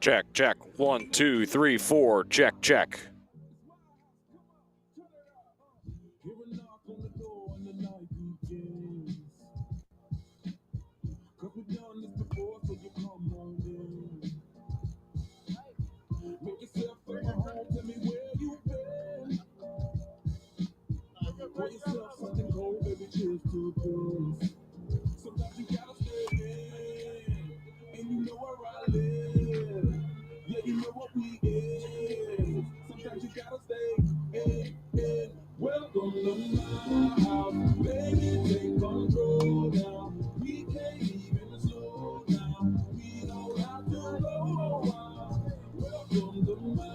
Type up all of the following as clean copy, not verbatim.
Check, check. 1, 2, 3, 4. Check, check. Sometimes you gotta stay in, and you know where I live. Yeah, you know what we is. Sometimes you gotta stay in. Welcome to my house, baby, take control now. We can't even slow down. We don't have to go wild. Welcome to my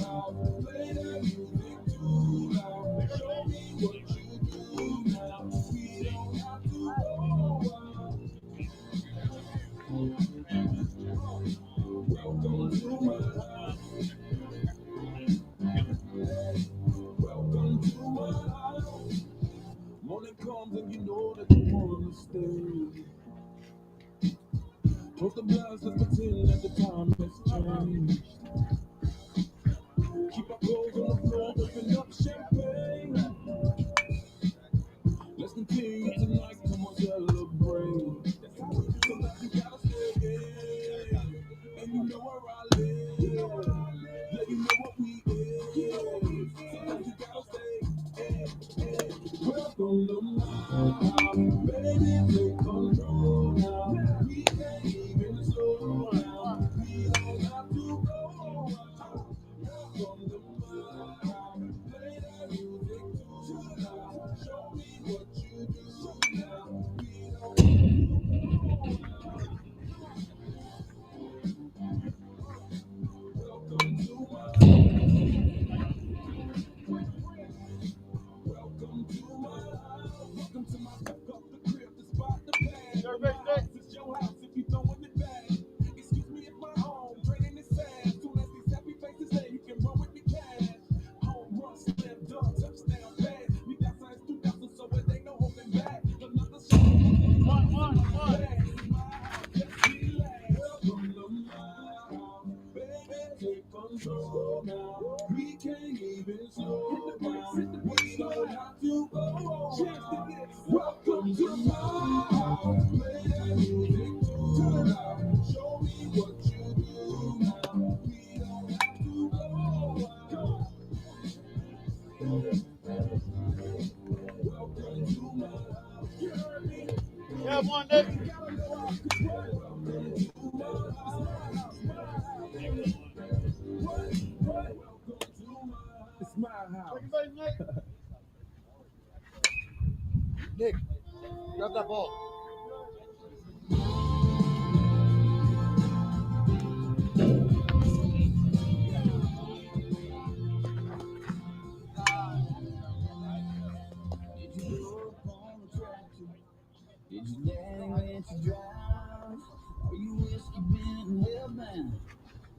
house, play that music too loud. Show me what you do now. We don't have to go wild. Welcome to my house. Welcome to my house. Morning comes and you know that you wanna stay. Close the blinds, let's pretend that the time has changed. Keep our clothes on the floor, open up champagne. Let's continue tonight, come on, celebrate. Sometimes you gotta stay, and you know where I live. Yeah, you know what we is. Sometimes you gotta stay. Welcome to my house, baby, take control now. We can't even slow down. We don't have to go out. Welcome to my house, play that music too loud. Show me what you do now. We don't have to go out. Welcome to my house. Welcome to my house. Welcome to my back up the crib, the spot, the pad. My house is your house if you throwing it back. Excuse me if my home draining is sad. Soon as these happy faces say you can run with the cash. Home run, slam dunk, touchdown pass. We got signs 2000, so it ain't no holding back. Another shot. One. This is my house, just relax. Welcome to my house, baby, take control now. We can't even slow down. We don't have to go. Welcome to my house, play that music too loud. Show me what you do now. We don't have to go. Welcome to my house. You heard me? Yeah, one day. Welcome to my house. It's my house. Nick, grab that ball. Did you go up on the tractor? Did you daddy let you drive? Are you whiskey bent hellbound?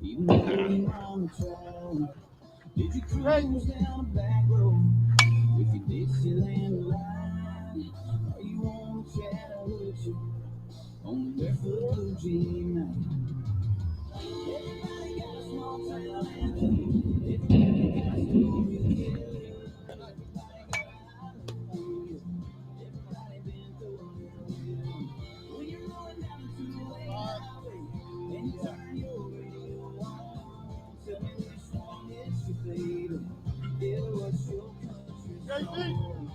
Even though you're on the trail? Did you cruise down the back road with your Dixieland line? Are you on the Chattahoochee on the barefoot blue jean night? Everybody got a small town anthem. Everybody got a story to tell. Everybody got a hallelujah. Everybody been through a little. When you're rolling down the two-lane highway and you turn your radio on, tell me which one is your favorite. Yeah, what's your country song?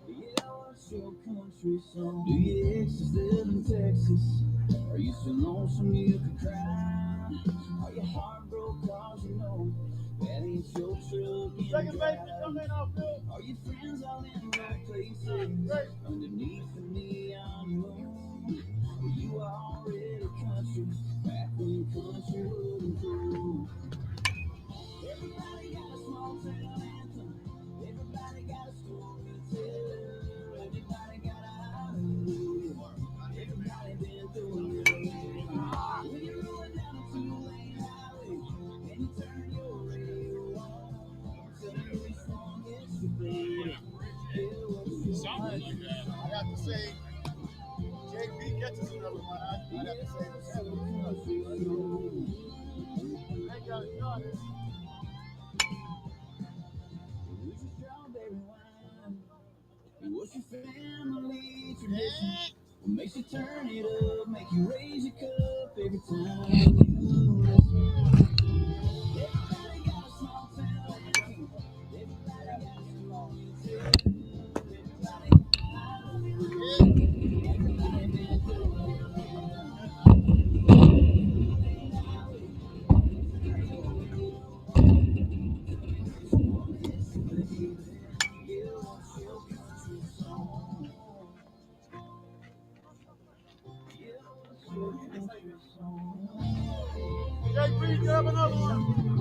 Yeah, what's your country song? Do your exes live in Texas? Are you so lonesome you could cry? Are you heartbroken cause you know that ain't your truck in drive? Are your friends all in the right places underneath the neon moon? Are you already country back when country wasn't cool? Everybody got a small town anthem. Everybody got a story to tell. Everybody got a hallelujah. Everybody been through a little. When you're rolling down a two-lane highway and you turn your radio on, tell me which one is your favorite. Something like that. I have to say, JP catches another one. I have to say Who's your strawberry wine? What's your family tradition? What makes you turn it up? Make you raise your cup every time you listen. Everybody got a small town attitude. Everybody got a small too. Everybody, I love you. Everybody been through it. You want your country song. You want your country song. JP, grab another one.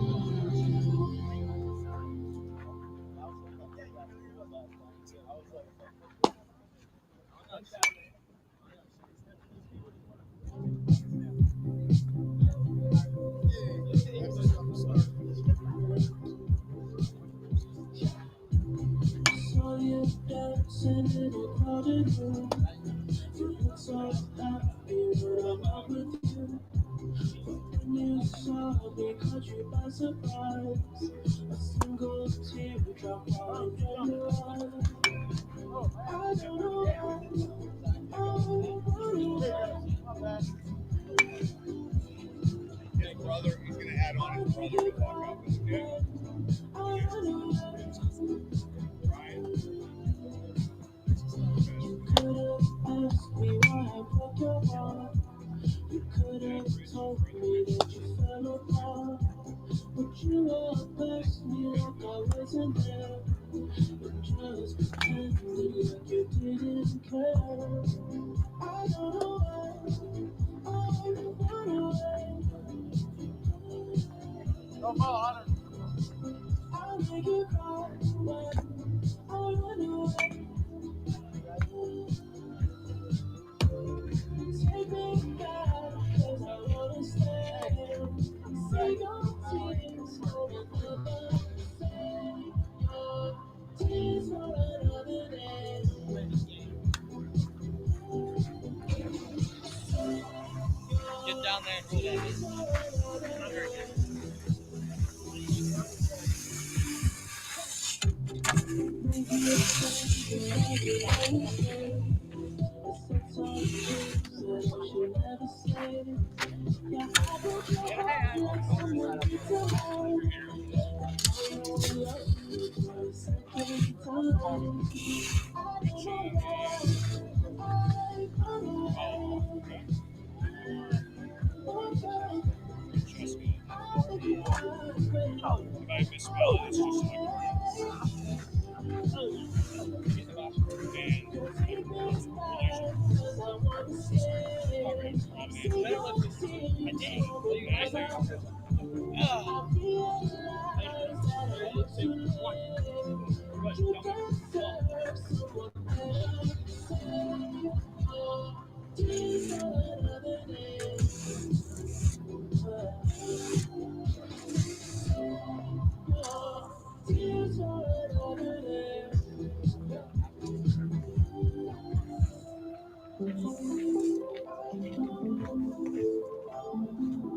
Saw you dancing in a crowded room. You look so happy when I'm out with you. When you saw me, caught you by surprise. A single teardrop falling from your eye. I don't know why. His brother, he's going to add on his brother to walk up with him. Ryan. You could have asked me why I broke your heart. You could have told me that you fell apart. But you asked me like I wasn't there. And just pretended like you didn't care. I don't know why. I run away. I'll make you cry when I run away. Take me back, 'cause I wanna stay. Say your tears for another. Say your tears for another day. Get down there and hold that. Not very good. Trust me. If I misspell it, it's just like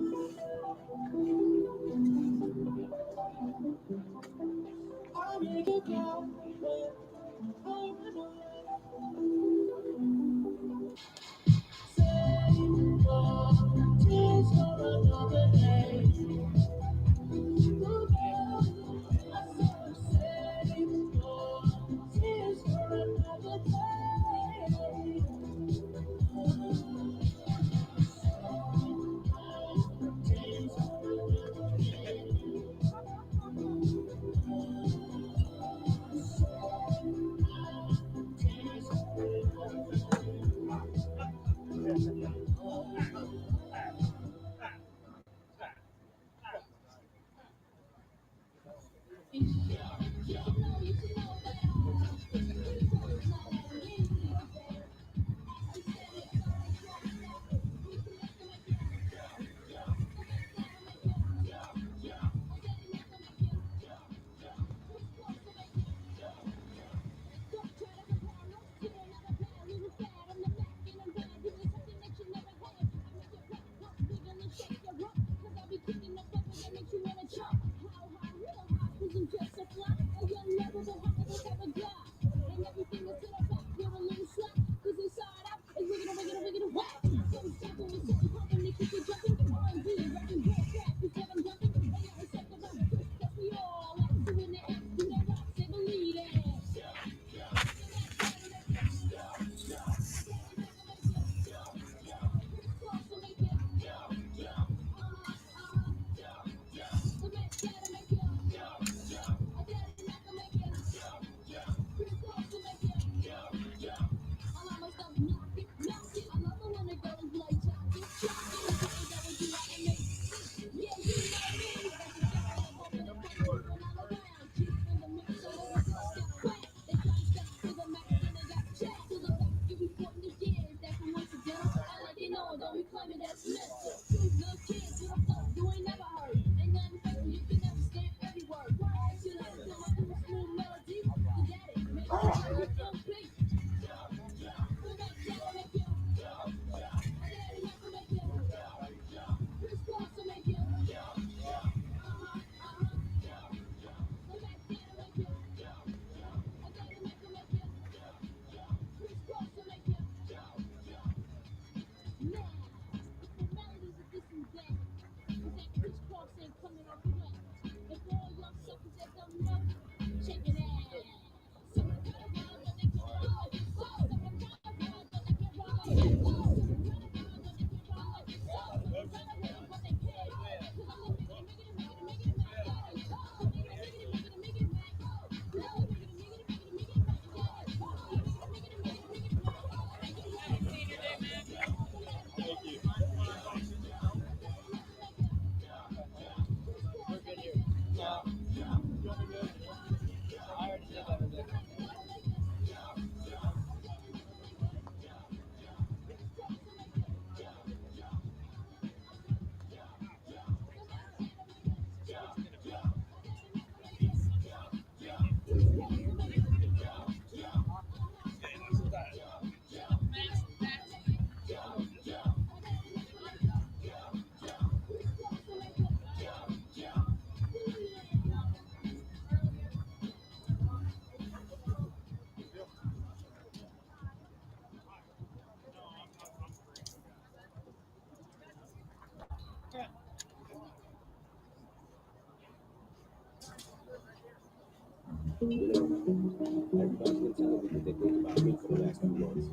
Everybody's been telling me what they think about me for the last 2 months.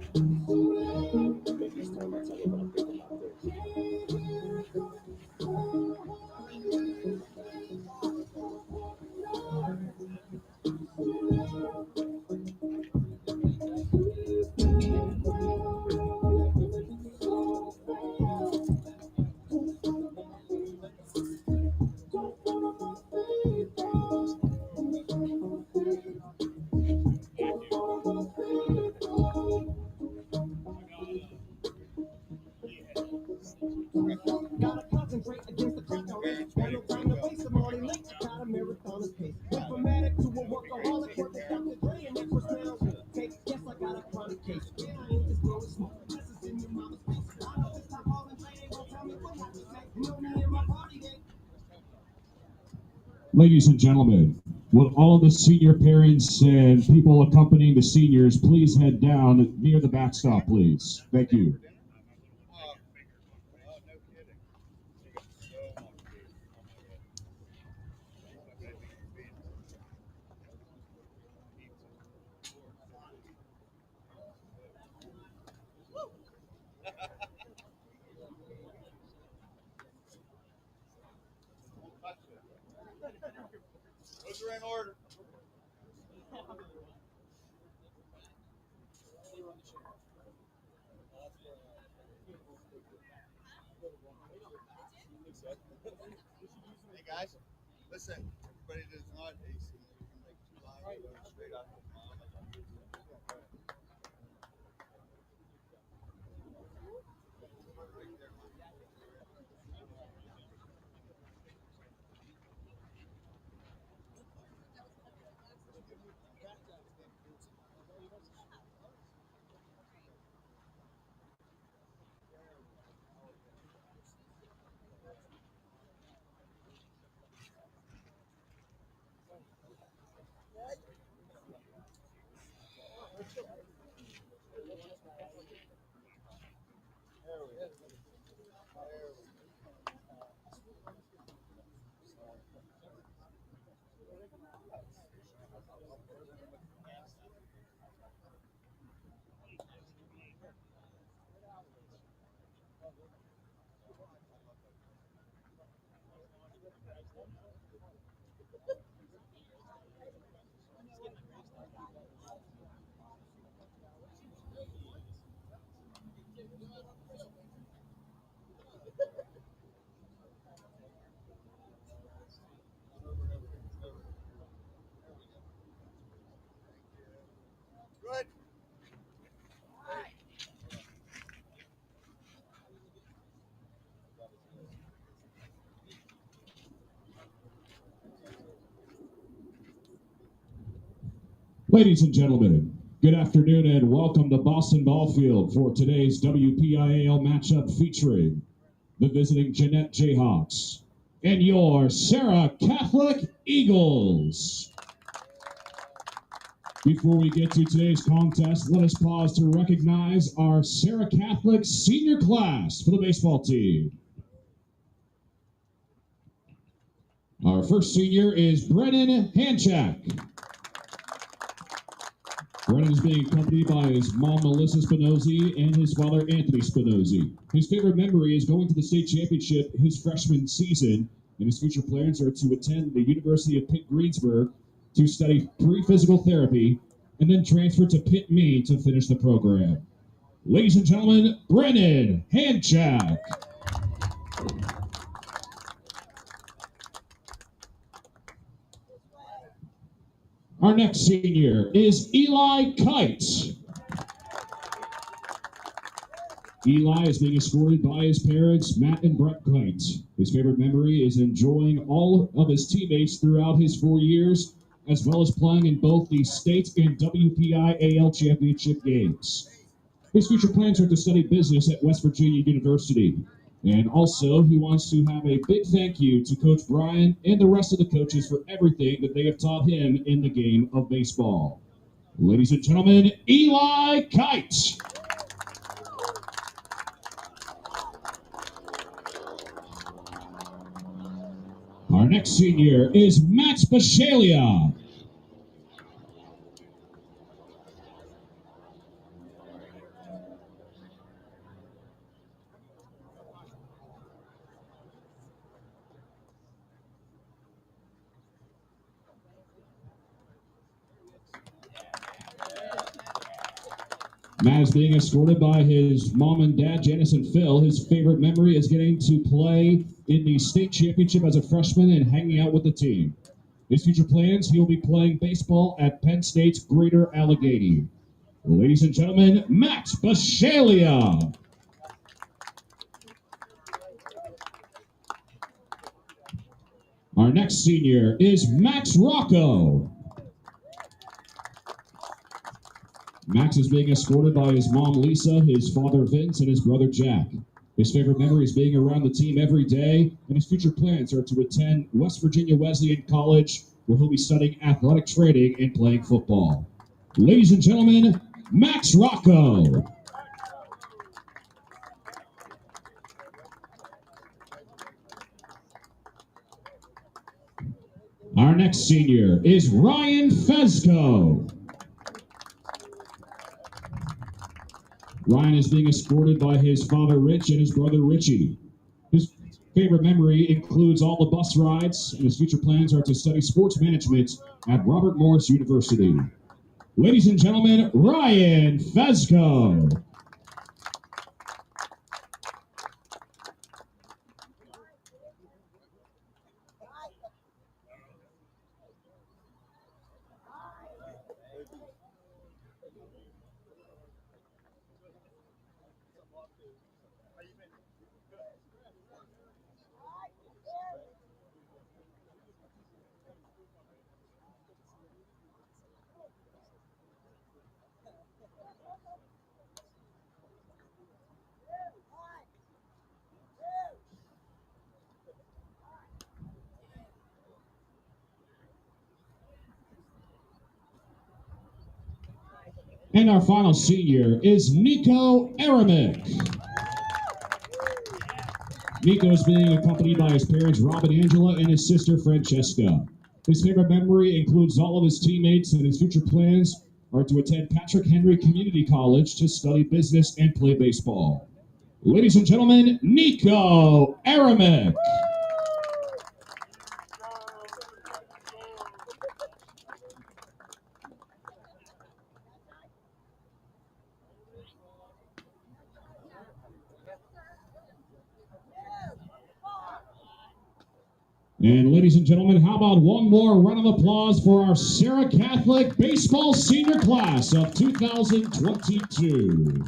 Maybe it's time I tell them what I'm thinking about them. Gotta concentrate against the clock. Got no time to waste. I'm already late. Got a marathon to pace. Informatic to a workaholic. Work with Dr. Dre and X now. Take, yes, I got a chronic case. Yeah, I ain't just blowing smoke. This is in your mama's face. I know this time all and Dre ain't gonna tell me what not to say. You know me and my party gang. Ladies and gentlemen, will all the senior parents and people accompanying the seniors please head down near the backstop, please? Thank you. No kidding. Those are in order. Hey guys, listen, everybody does not AC. You can make 2 lines going straight out to mom. Good. Ladies and gentlemen, good afternoon and welcome to Boston Ballfield for today's WPIAL matchup featuring the visiting Jeannette Jayhawks and your Serra Catholic Eagles. Before we get to today's contest, let us pause to recognize our Serra Catholic senior class for the baseball team. Our first senior is Brennan Hanchak. Brennan is being accompanied by his mom, Melissa Spinozzi, and his father, Anthony Spinozzi. His favorite memory is going to the state championship his freshman season, and his future plans are to attend the University of Pitt Greensburg to study pre-physical therapy and then transfer to Pitt, Maine to finish the program. Ladies and gentlemen, Brennan Hanchak. Our next senior is Eli Kite. Eli is being escorted by his parents, Matt and Brett Kite. His favorite memory is enjoying all of his teammates throughout his 4 years, as well as playing in both the state and WPIAL championship games. His future plans are to study business at West Virginia University. And also, he wants to have a big thank you to Coach Brian and the rest of the coaches for everything that they have taught him in the game of baseball. Ladies and gentlemen, Eli Kite. Our next senior is Matt Bashalia. Matt is being escorted by his mom and dad, Janice and Phil. His favorite memory is getting to play in the state championship as a freshman and hanging out with the team. His future plans, he will be playing baseball at Penn State's Greater Allegheny. Ladies and gentlemen, Matt Bashalia. Our next senior is Max Rocco. Max is being escorted by his mom, Lisa, his father, Vince, and his brother, Jack. His favorite memory is being around the team every day, and his future plans are to attend West Virginia Wesleyan College, where he'll be studying athletic training and playing football. Ladies and gentlemen, Max Rocco. Our next senior is Ryan Fezco. Ryan is being escorted by his father, Rich, and his brother, Richie. His favorite memory includes all the bus rides, and his future plans are to study sports management at Robert Morris University. Ladies and gentlemen, Ryan Fezco. And our final senior is Nico Aramick. Nico is being accompanied by his parents, Rob and Angela, and his sister, Francesca. His favorite memory includes all of his teammates, and his future plans are to attend Patrick Henry Community College to study business and play baseball. Ladies and gentlemen, Nico Aramick. And ladies and gentlemen, how about one more round of applause for our Serra Catholic baseball senior class of 2022.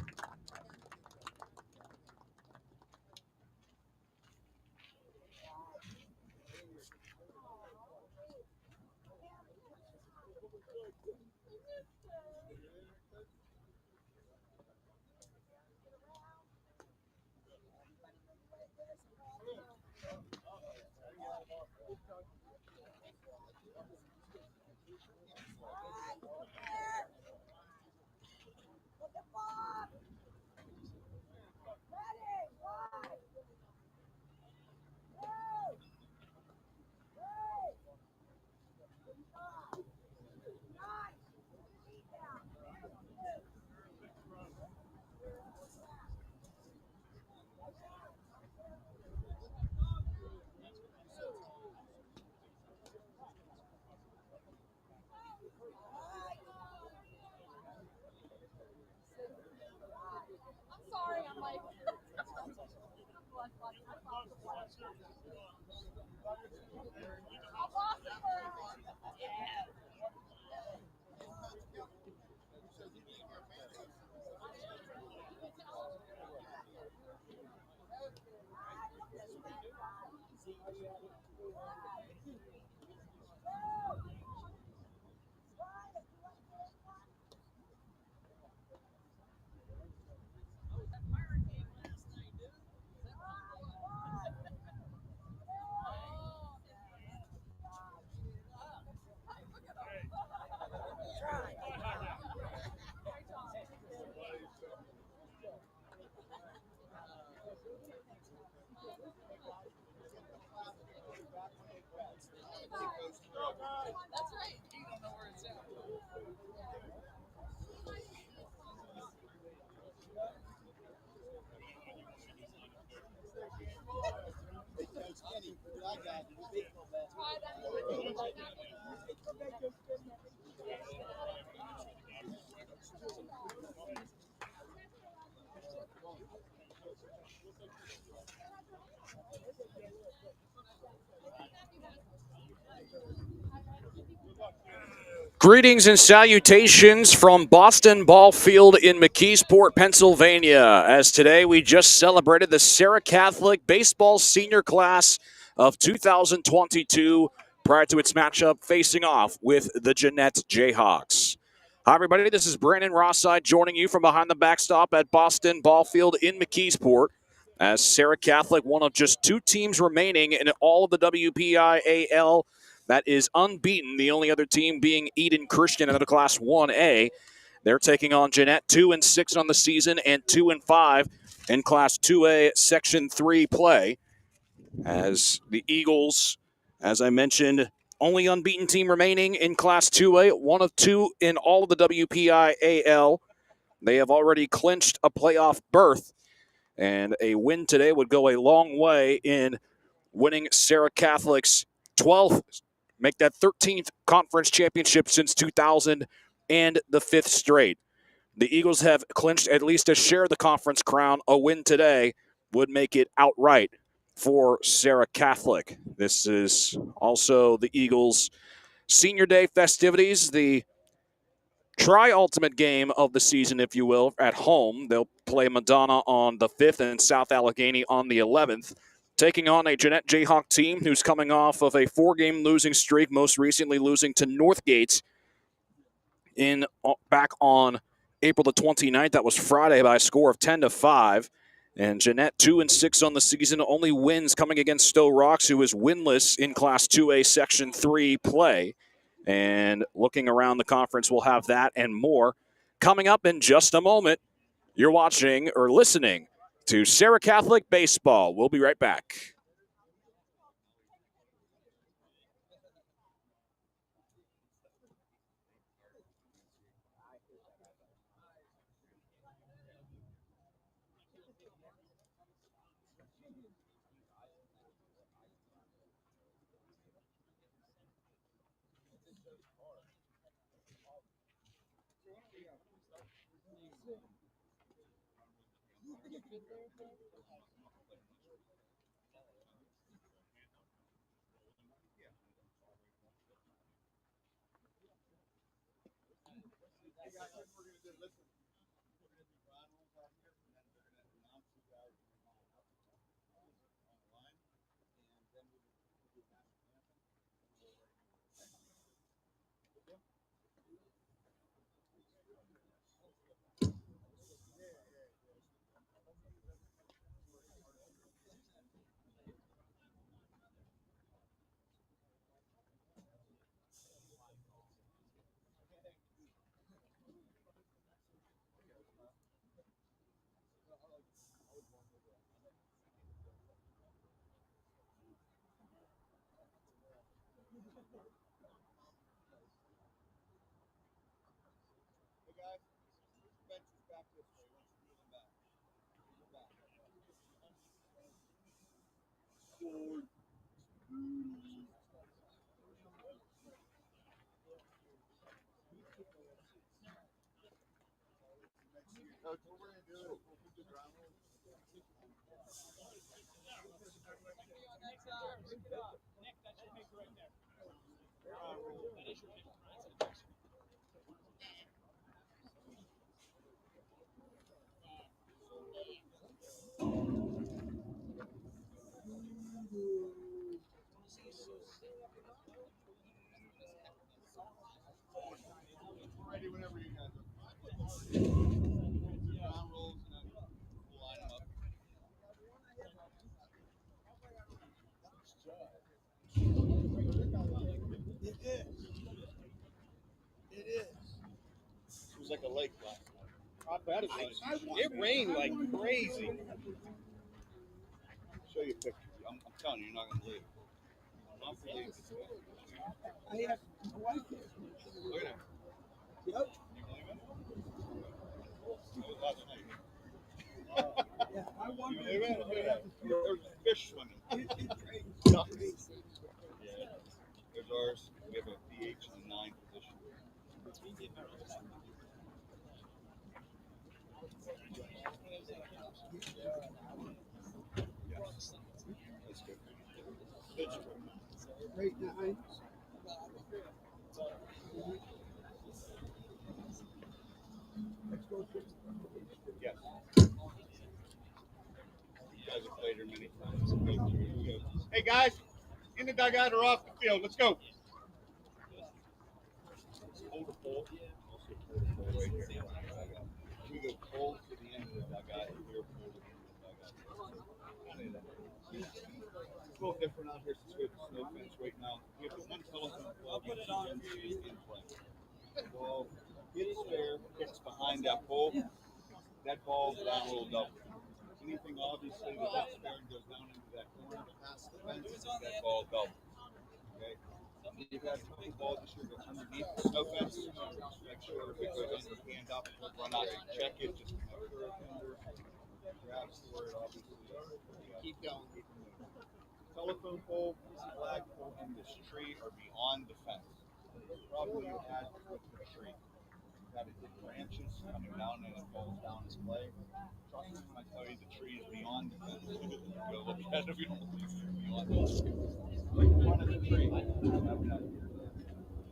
Greetings and salutations from Boston Ball Field in McKeesport, Pennsylvania, as today we just celebrated the Serra Catholic baseball senior class of 2022 prior to its matchup facing off with the Jeannette Jayhawks. Hi, everybody. This is Brandon Rosside joining you from behind the backstop at Boston Ball Field in McKeesport, as Serra Catholic, one of just two teams remaining in all of the WPIAL that is unbeaten, the only other team being Eden Christian in the Class 1A. They're taking on Jeannette, 2-6 on the season and 2-5 in Class 2A Section 3 play. As the Eagles, as I mentioned, only unbeaten team remaining in Class 2A, one of two in all of the WPIAL. They have already clinched a playoff berth, and a win today would go a long way in winning Serra Catholic's 12th, make that 13th conference championship since 2000 and the 5th straight. The Eagles have clinched at least a share of the conference crown. A win today would make it outright for Serra Catholic. This is also the Eagles' senior day festivities, the tri-ultimate game of the season, if you will, at home. They'll play Madonna on the 5th and South Allegheny on the 11th. Taking on a Jeannette Jayhawk team who's coming off of a 4-game losing streak, most recently losing to Northgate back on April the 29th. That was Friday by a score of 10-5. And Jeannette 2-6 on the season, only wins coming against Stowe Rocks, who is winless in Class 2A Section 3 play. And looking around the conference, we'll have that and more coming up in just a moment. You're watching or listening to Serra Catholic Baseball. We'll be right back. Ready whenever you guys are. Ground rolls and then we'll line them up. It is. It is. It was like a lake last night. I bet it was. It rained like crazy. Show you a picture. I'm telling you, you're not going to believe it. I'm not believing this. I have my wife here. Look at it. Yep. You believe it? It was last night. Yeah, I wonder. You believe it? Look at that. There's fish swimming. It rains. Yeah. There's ours. We have a pH in the 9 position. Yes. That's good. Right 9. Let's go through. Yes. You guys have played her many times. Hey guys, in the dugout or off the field. Let's go. Hold the pole. Also hold the pole right here. We go pole to the end of the dugout and we're pole to the end of the dugout. It's a little different out here since we have the snow fence right now. We have the one telephone pole in play. The ball hits there, hits behind that pole. That ball down roll double. Anything obviously that hits there and goes down into that corner past the fence, that ball double. Okay? We've had a couple balls this year go underneath the snow fence. Just make sure if it goes under, hand up, run out and check it. Just make sure it grabs for it, obviously. Keep going. Telephone pole, flag pole, and this tree are beyond the fence. The problem you had with the tree, you had it hit branches coming down and it falls down as play. Trust me when I tell you the tree is beyond the fence. You go look at it if you don't believe it. Beyond the fence. Right in front of the tree.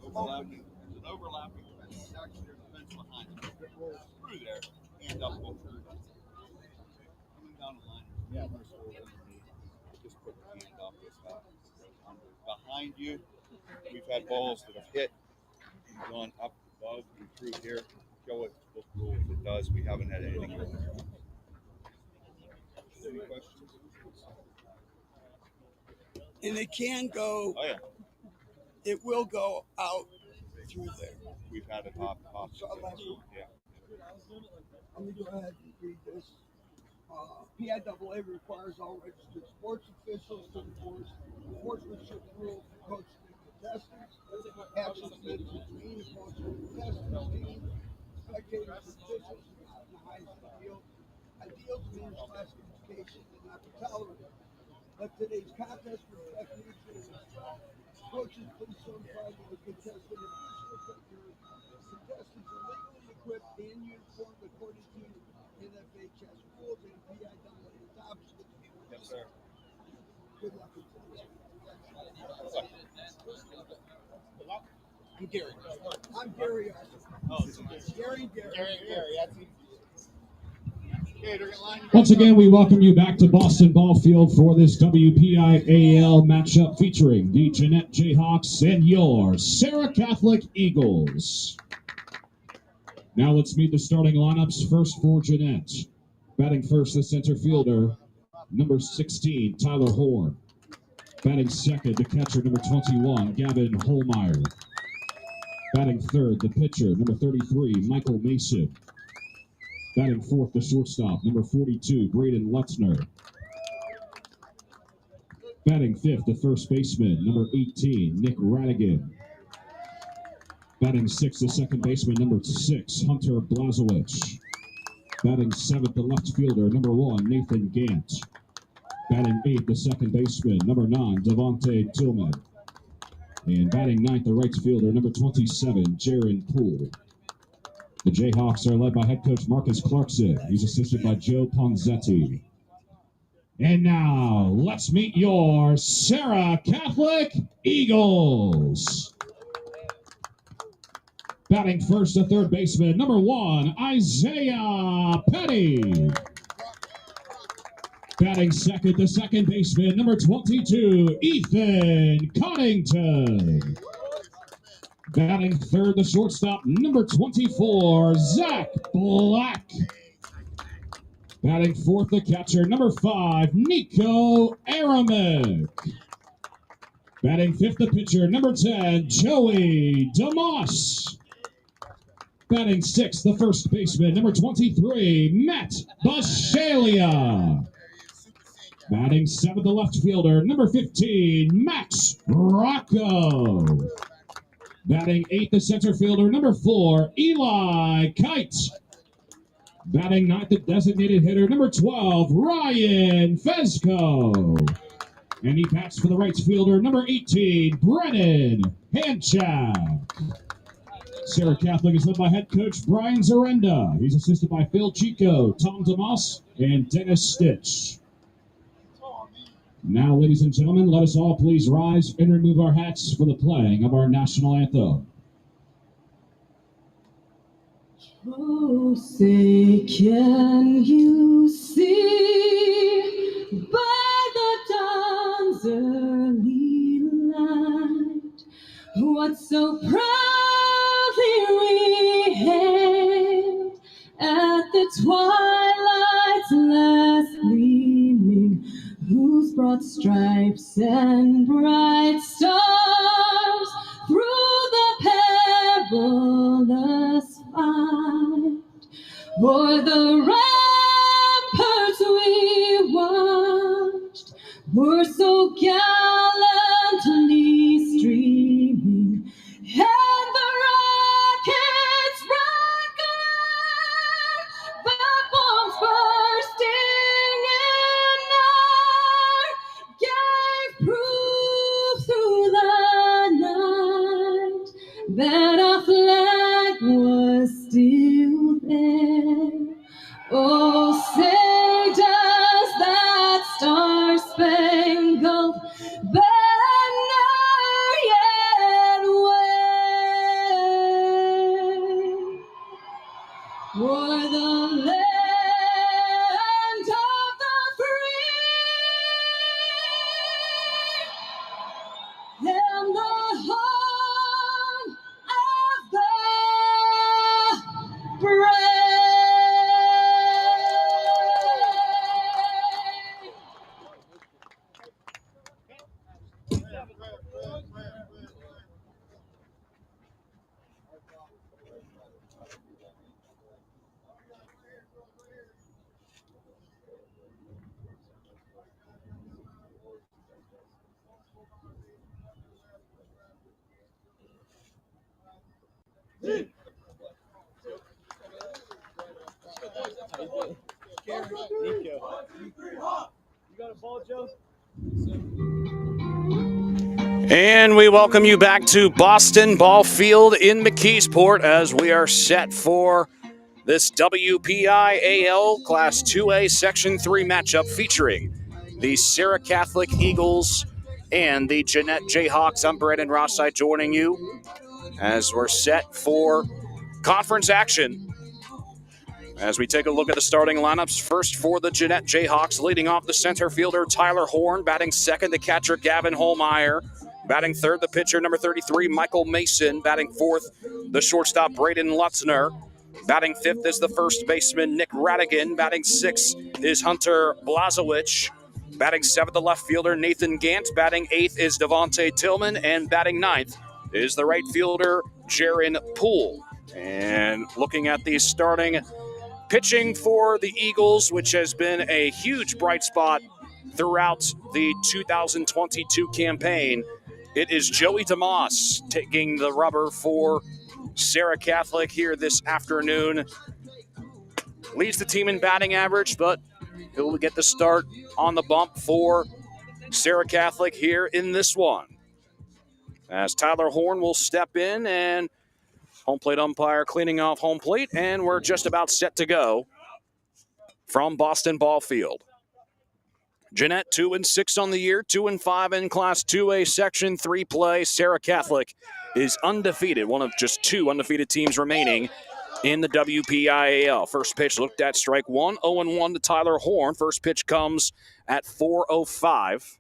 Overlapping. There's an overlapping fence. Actually, there's a fence behind it. It rolls through there and up over. Coming down the line. Yeah, there's a hole underneath. Just put the hand up this high. Behind you, we've had balls that have hit and gone up above and through here. Show it what rules it does. We haven't had anything go there. Any questions? And it can go. Oh yeah. It will go out through there. We've had it hop. Yeah. Let me go ahead and read this. PIAA requires all registered sports officials to enforce enforcement rules for coaches and contestants. Actions meant to demean a coaching contestant team, spectators, officials, not in the highest ideal. Ideal demeans classification and not be tolerated. But today's contest reflects mutual respect. Coaches, please certify that the contestant and contestants are legally equipped and uniformed according to NFHS rules and PIAA adoption. Yes, sir. Good luck with this. I'm Gary. I'm Gary. Gary. That's it. Okay, they're gonna line you Once guys again, up. we welcome you back to Boston Ball Field for this WPIAL matchup featuring the Jeannette Jayhawks and your Serra Catholic Eagles. Now let's meet the starting lineups. First for Jeannette. Batting first, the center fielder, number 16, Tyler Horn. Batting second, the catcher, number 21, Gavin Holmeyer. Batting third, the pitcher, number 33, Michael Mason. Batting fourth, the shortstop, number 42, Braden Lutzner. Batting fifth, the first baseman, number 18, Nick Radigan. Batting sixth, the second baseman, number 6, Hunter Blazowicz. Batting seventh, the left fielder, number 1, Nathan Gant. Batting eighth, the second baseman, number 9, Devontae Tillman. And batting ninth, the right fielder, number 27, Jaron Poole. The Jayhawks are led by head coach Marcus Clarkson. He's assisted by Joe Ponzetti. And now, let's meet your Serra Catholic Eagles. Batting first, the third baseman, number 1, Isaiah Petty. Batting second, the second baseman, number 22, Ethan Coddington. Batting third, the shortstop, number 24, Zach Black. Batting fourth, the catcher, number 5, Nico Aramek. Batting fifth, the pitcher, number 10, Joey DeMoss. Batting sixth, the first baseman, number 23, Matt Bashalia. Batting seventh, the left fielder, number 15, Max Rocco. Batting eighth, the center fielder, number 4, Eli Kite. Batting ninth, the designated hitter, number 12, Ryan Fezco. And he bats for the right fielder, number 18, Brennan Hanchak. Serra Catholic is led by head coach Brian Zarenda. He's assisted by Phil Chico, Tom DeMoss, and Dennis Stitch. Now, ladies and gentlemen, let us all please rise and remove our hats for the playing of our national anthem. Oh, say, can you see by the dawn's early light what so proudly we hailed at the twilight's last gleaming, whose broad stripes and bright stars through the perilous fight o'er the ramparts we watched were so gallantly streaming, and the rocket's bright glare, the bombs bursting in air, gave proof through the night that our flag was still there. Oh, say does that star-spangled banner yet wave o'er the land of the free and the home of the brave. And we welcome you back to Boston Ball Field in McKeesport as we are set for this WPIAL Class 2A Section 3 matchup featuring the Serra Catholic Eagles and the Jeannette Jayhawks. I'm Brandon Rossite joining you as we're set for conference action. As we take a look at the starting lineups, first for the Jeannette Jayhawks, leading off the center fielder Tyler Horn, batting second the catcher Gavin Holmeyer, batting third the pitcher number 33 Michael Mason, batting fourth the shortstop Braden Lutzner, batting fifth is the first baseman Nick Radigan, batting sixth is Hunter Blazowicz, batting seventh the left fielder Nathan Gant, batting eighth is Devontae Tillman, and batting ninth is the right fielder Jaron Poole. And looking at the starting pitching for the Eagles, which has been a huge bright spot throughout the 2022 campaign, it is Joey DeMoss taking the rubber for Serra Catholic here this afternoon. Leads the team in batting average, but he'll get the start on the bump for Serra Catholic here in this one. As Tyler Horn will step in and home plate umpire cleaning off home plate, and we're just about set to go from Boston Ball Field. Jeannette 2-6 on the year, 2-5 in Class 2A Section 3 play. Serra Catholic is undefeated, one of just two undefeated teams remaining in the WPIAL. First pitch looked at strike one, 0-1 to Tyler Horn. First pitch comes at 4:05.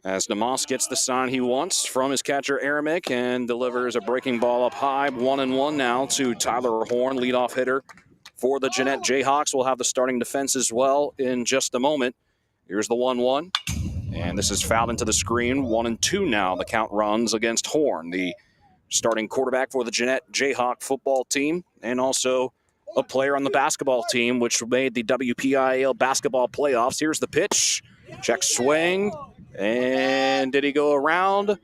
as DeMoss gets the sign he wants from his catcher Aramick and delivers a breaking ball up high. 1-1 now to Tyler Horn, leadoff hitter for the Jeannette Jayhawks. We'll have the starting defense as well in just a moment. Here's the 1-1, and this is fouled into the screen. 1-2 now. The count runs against Horn, the starting quarterback for the Jeannette Jayhawk football team, and also a player on the basketball team, which made the WPIAL basketball playoffs. Here's the pitch. Check swing. And did he go around?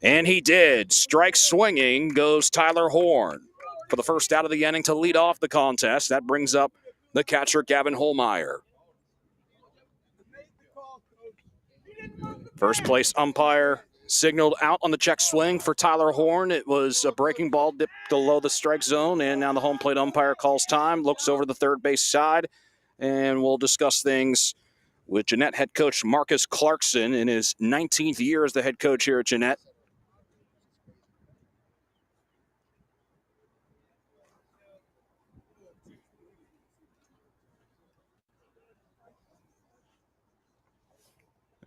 And he did. Strike swinging goes Tyler Horn for the first out of the inning to lead off the contest. That brings up the catcher, Gavin Holmeyer. First place umpire signaled out on the check swing for Tyler Horn. It was a breaking ball dipped below the strike zone, and now the home plate umpire calls time, looks over the third base side, and we'll discuss things with Jeannette head coach Marcus Clarkson in his 19th year as the head coach here at Jeannette.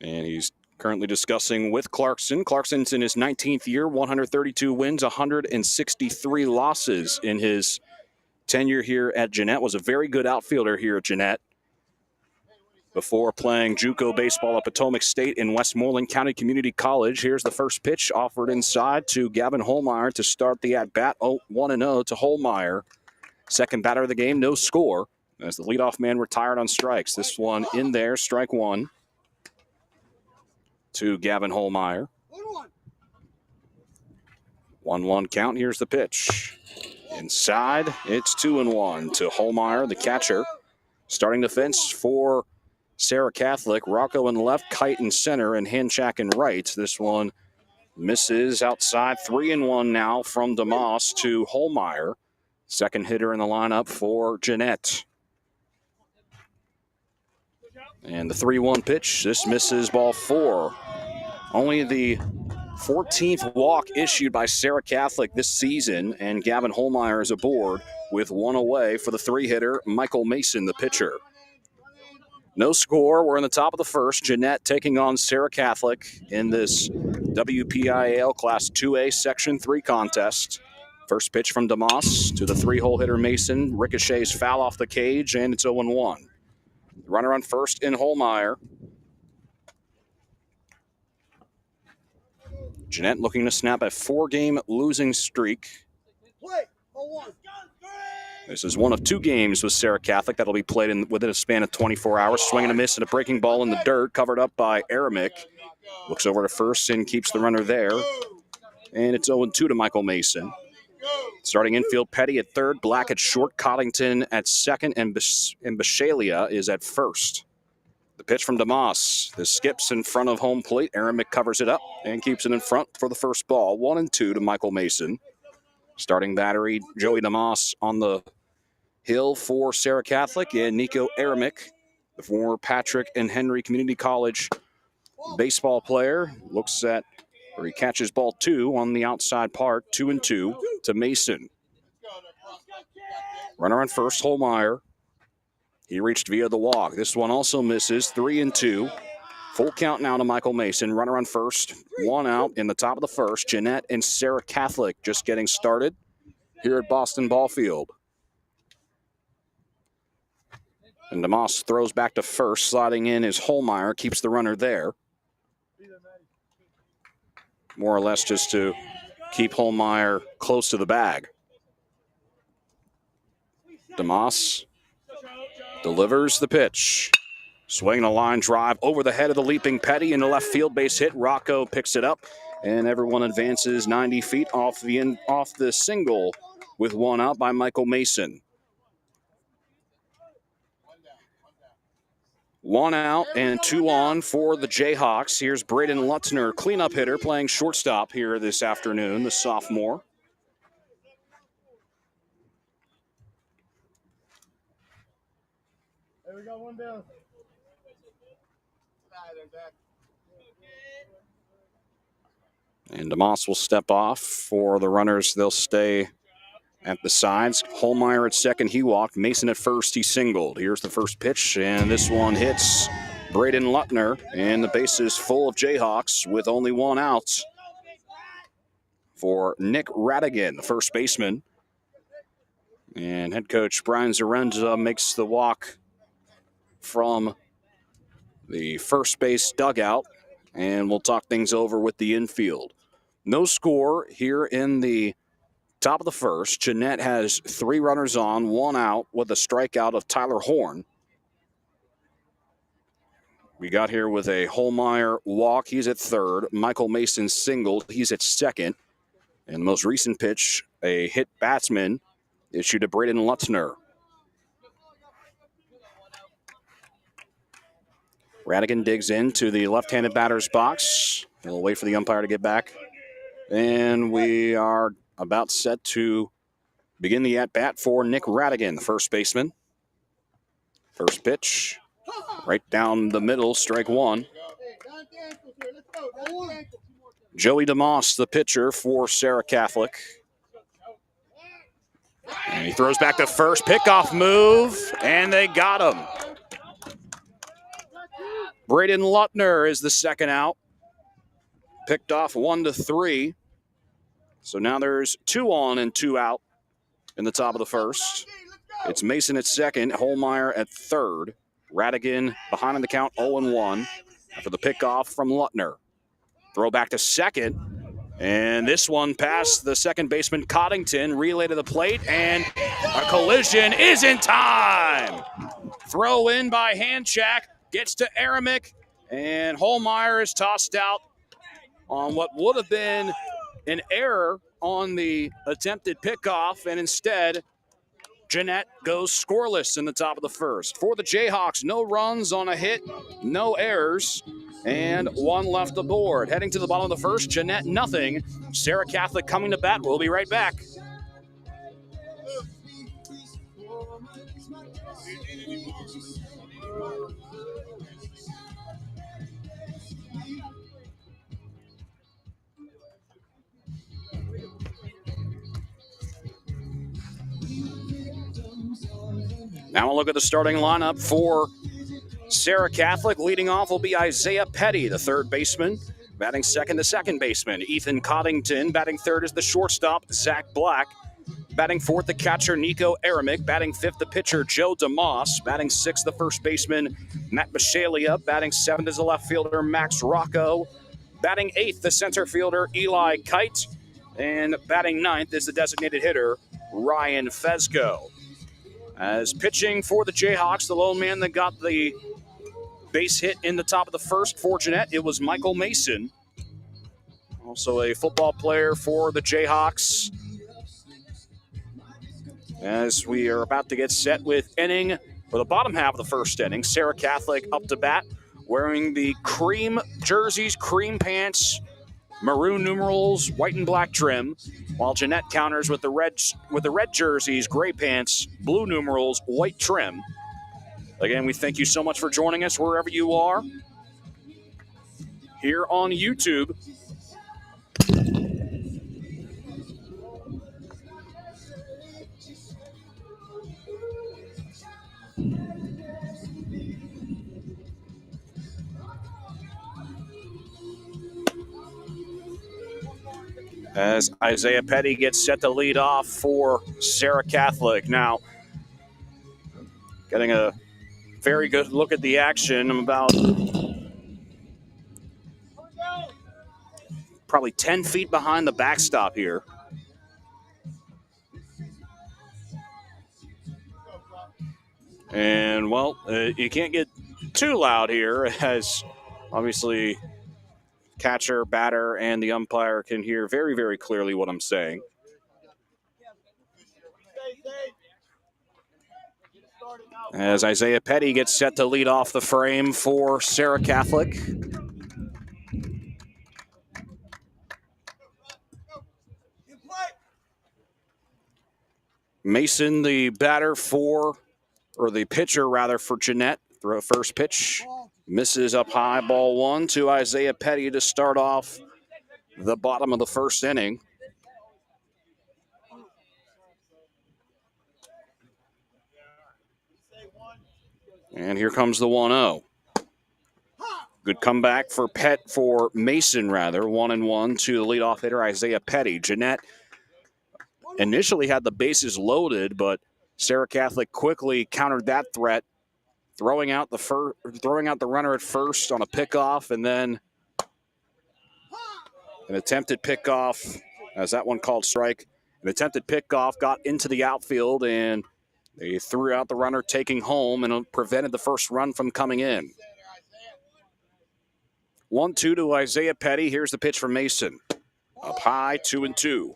And he's currently discussing with Clarkson. Clarkson's in his 19th year, 132 wins, 163 losses in his tenure here at Jeannette. Was a very good outfielder here at Jeannette before playing JUCO baseball at Potomac State in Westmoreland County Community College. Here's the first pitch offered inside to Gavin Holmeyer to start the at-bat. 1-0 to Holmeyer. Second batter of the game, no score, as the leadoff man retired on strikes. This one in there, strike one to Gavin Holmeyer. 1-1 count. Here's the pitch. Inside, it's 2-1 to Holmeyer, the catcher. Starting defense for Serra Catholic. Rocco in left, Kite in center, and Hanchak in right. This one misses outside. 3-1 now from DeMoss to Holmeyer. Second hitter in the lineup for Jeannette. And the 3-1 pitch, this misses, ball four. Only the 14th walk issued by Serra Catholic this season, and Gavin Holmeyer is aboard with one away for the three-hitter, Michael Mason, the pitcher. No score. We're in the top of the first. Jeannette taking on Serra Catholic in this WPIAL Class 2A Section 3 contest. First pitch from DeMoss to the three-hole hitter Mason. Ricochets foul off the cage, and it's 0-1. Runner on first in Holmeyer. Jeannette looking to snap a four-game losing streak. This is one of two games with Serra Catholic that'll be played within a span of 24 hours. Swing and a miss and a breaking ball in the dirt, covered up by Aramick. Looks over to first and keeps the runner there. And it's 0-2 to Michael Mason. Starting infield, Petty at third, Black at short, Coddington at second, and Bishalia is at first. The pitch from DeMoss. This skips in front of home plate. Aramick covers it up and keeps it in front for the first ball. 1-2 to Michael Mason. Starting battery, Joey DeMoss on the hill for Serra Catholic, and Nico Aramick, the former Patrick and Henry Community College baseball player, looks at where he catches ball two on the outside part. 2-2 to Mason. Runner on first, Holmeyer. He reached via the walk. This one also misses. 3-2. Full count now to Michael Mason. Runner on first. One out in the top of the first. Jeannette and Serra Catholic just getting started here at Boston Ball Field. And DeMoss throws back to first. Sliding in is Holmeyer. Keeps the runner there. More or less just to keep Holmeyer close to the bag. DeMoss delivers the pitch. Swinging a line drive over the head of the leaping Petty in the left field. Base hit. Rocco picks it up, and everyone advances 90 feet off the single with one out by Michael Mason. One out and two on for the Jayhawks. Here's Braden Lutzner, cleanup hitter, playing shortstop here this afternoon, the sophomore. Hey, we got one down. And DeMoss will step off. For the runners, they'll stay at the sides. Holmeyer at second, he walked. Mason at first, he singled. Here's the first pitch, and this one hits Braden Lutner, and the base is full of Jayhawks with only one out for Nick Radigan, the first baseman. And head coach Brian Zarenza makes the walk from the first base dugout, and we'll talk things over with the infield. No score here in the top of the first. Jeannette has 3 runners on, 1 out with a strikeout of Tyler Horn. We got here with a Holmeyer walk. He's at third. Michael Mason singled. He's at second. And the most recent pitch, a hit batsman, issued to Braden Lutzner. Radigan digs into the left-handed batter's box. He'll wait for the umpire to get back. And we are about set to begin the at-bat for Nick Radigan, the first baseman. First pitch, right down the middle, strike 1. Joey DeMoss, the pitcher for Serra Catholic. And he throws back to first, pickoff move, and they got him. Braden Lutner is the second out. Picked off 1-3. So now there's 2 on and 2 out in the top of the first. It's Mason at second, Holmeyer at third. Radigan behind in the count, 0-1 after the pickoff from Lutner. Throw back to second, and this one past the second baseman Coddington, relay to the plate, and a collision is in time. Throw in by Hanchak, gets to Aramick, and Holmeyer is tossed out on what would have been an error on the attempted pickoff, and instead Jeannette goes scoreless in the top of the first. For the Jayhawks, no runs on a hit, no errors, and 1 left aboard. Heading to the bottom of the first, Jeannette nothing. Serra Catholic coming to bat. We'll be right back. Now we'll look at the starting lineup for Serra Catholic. Leading off will be Isaiah Petty, the third baseman. Batting second, the second baseman, Ethan Coddington. Batting third is the shortstop, Zach Black. Batting fourth, the catcher, Nico Aramick. Batting fifth, the pitcher, Joe DeMoss. Batting sixth, the first baseman, Matt Bishalia. Batting seventh is the left fielder, Max Rocco. Batting eighth, the center fielder, Eli Kite. And batting ninth is the designated hitter, Ryan Fesco. As pitching for the Jayhawks, the lone man that got the base hit in the top of the first for Jeannette, it was Michael Mason. Also a football player for the Jayhawks. As we are about to get set with inning for the bottom half of the first inning, Serra Catholic up to bat, wearing the cream jerseys, cream pants, maroon numerals, white and black trim, while Jeannette counters with the red jerseys, gray pants, blue numerals, white trim. Again, we thank you so much for joining us wherever you are here on YouTube. As Isaiah Petty gets set to lead off for Serra Catholic. Now, getting a very good look at the action. I'm about probably 10 feet behind the backstop here. And, well, you can't get too loud here, as obviously catcher, batter, and the umpire can hear very, very clearly what I'm saying. As Isaiah Petty gets set to lead off the frame for Serra Catholic. Mason, the batter for, or the pitcher rather, for Jeannette. Throw first pitch, misses up high, ball 1 to Isaiah Petty to start off the bottom of the first inning. And here comes the 1-0. Good comeback for Mason, rather. 1-1 to the leadoff hitter, Isaiah Petty. Jeannette initially had the bases loaded, but Serra Catholic quickly countered that threat, throwing out the runner at first on a pickoff, and then an attempted pickoff, as that one called strike. An attempted pickoff got into the outfield, and they threw out the runner taking home and prevented the first run from coming in. 1-2 to Isaiah Petty. Here's the pitch from Mason. Up high, 2-2.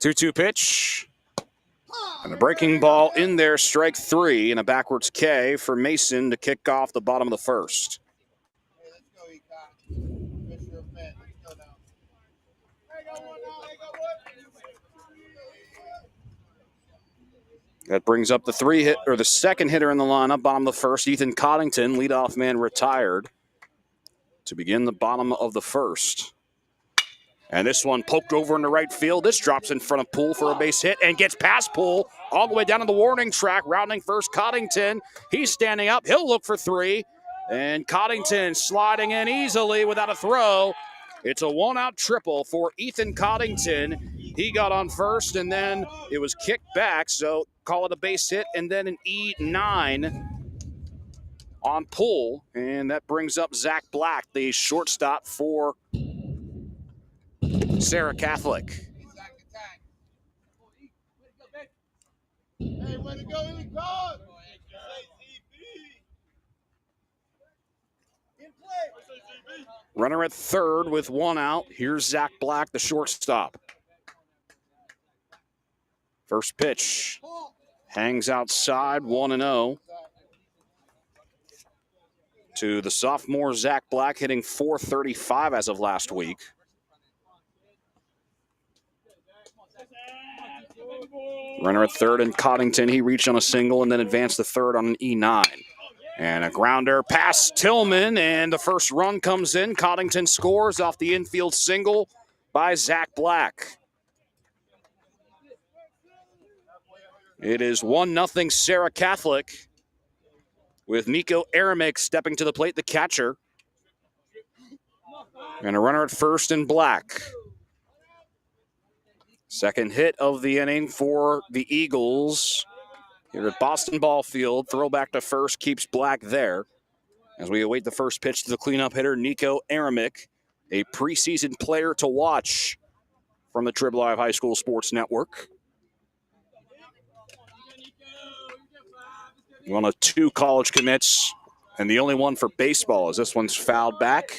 Two-two pitch. And a breaking ball in there, strike 3, and a backwards K for Mason to kick off the bottom of the first. That brings up the second hitter in the lineup, bottom of the first. Ethan Coddington, leadoff man, retired to begin the bottom of the first. And this one poked over into right field. This drops in front of Poole for a base hit and gets past Poole all the way down to the warning track. Rounding first, Coddington. He's standing up. He'll look for 3. And Coddington sliding in easily without a throw. It's a one-out triple for Ethan Coddington. He got on first, and then it was kicked back, so call it a base hit, and then an E9 on Poole. And that brings up Zach Black, the shortstop for Serra Catholic. Hey, way to go, Illy God! Runner at third with 1 out. Here's Zach Black, the shortstop. First pitch hangs outside, 1-0. To the sophomore Zach Black, hitting .435 as of last week. Runner at third and Coddington. He reached on a single and then advanced to third on an E9. And a grounder past Tillman, and the first run comes in. Coddington scores off the infield single by Zach Black. It is 1-0 Serra Catholic, with Nico Aramick stepping to the plate, the catcher. And a runner at first in Black. Second hit of the inning for the Eagles here at Boston Ball Field. Throwback to first keeps Black there as we await the first pitch to the cleanup hitter, Nico Aramick, a preseason player to watch from the Trib Live High School Sports Network. One of 2 college commits, and the only one for baseball, as this one's fouled back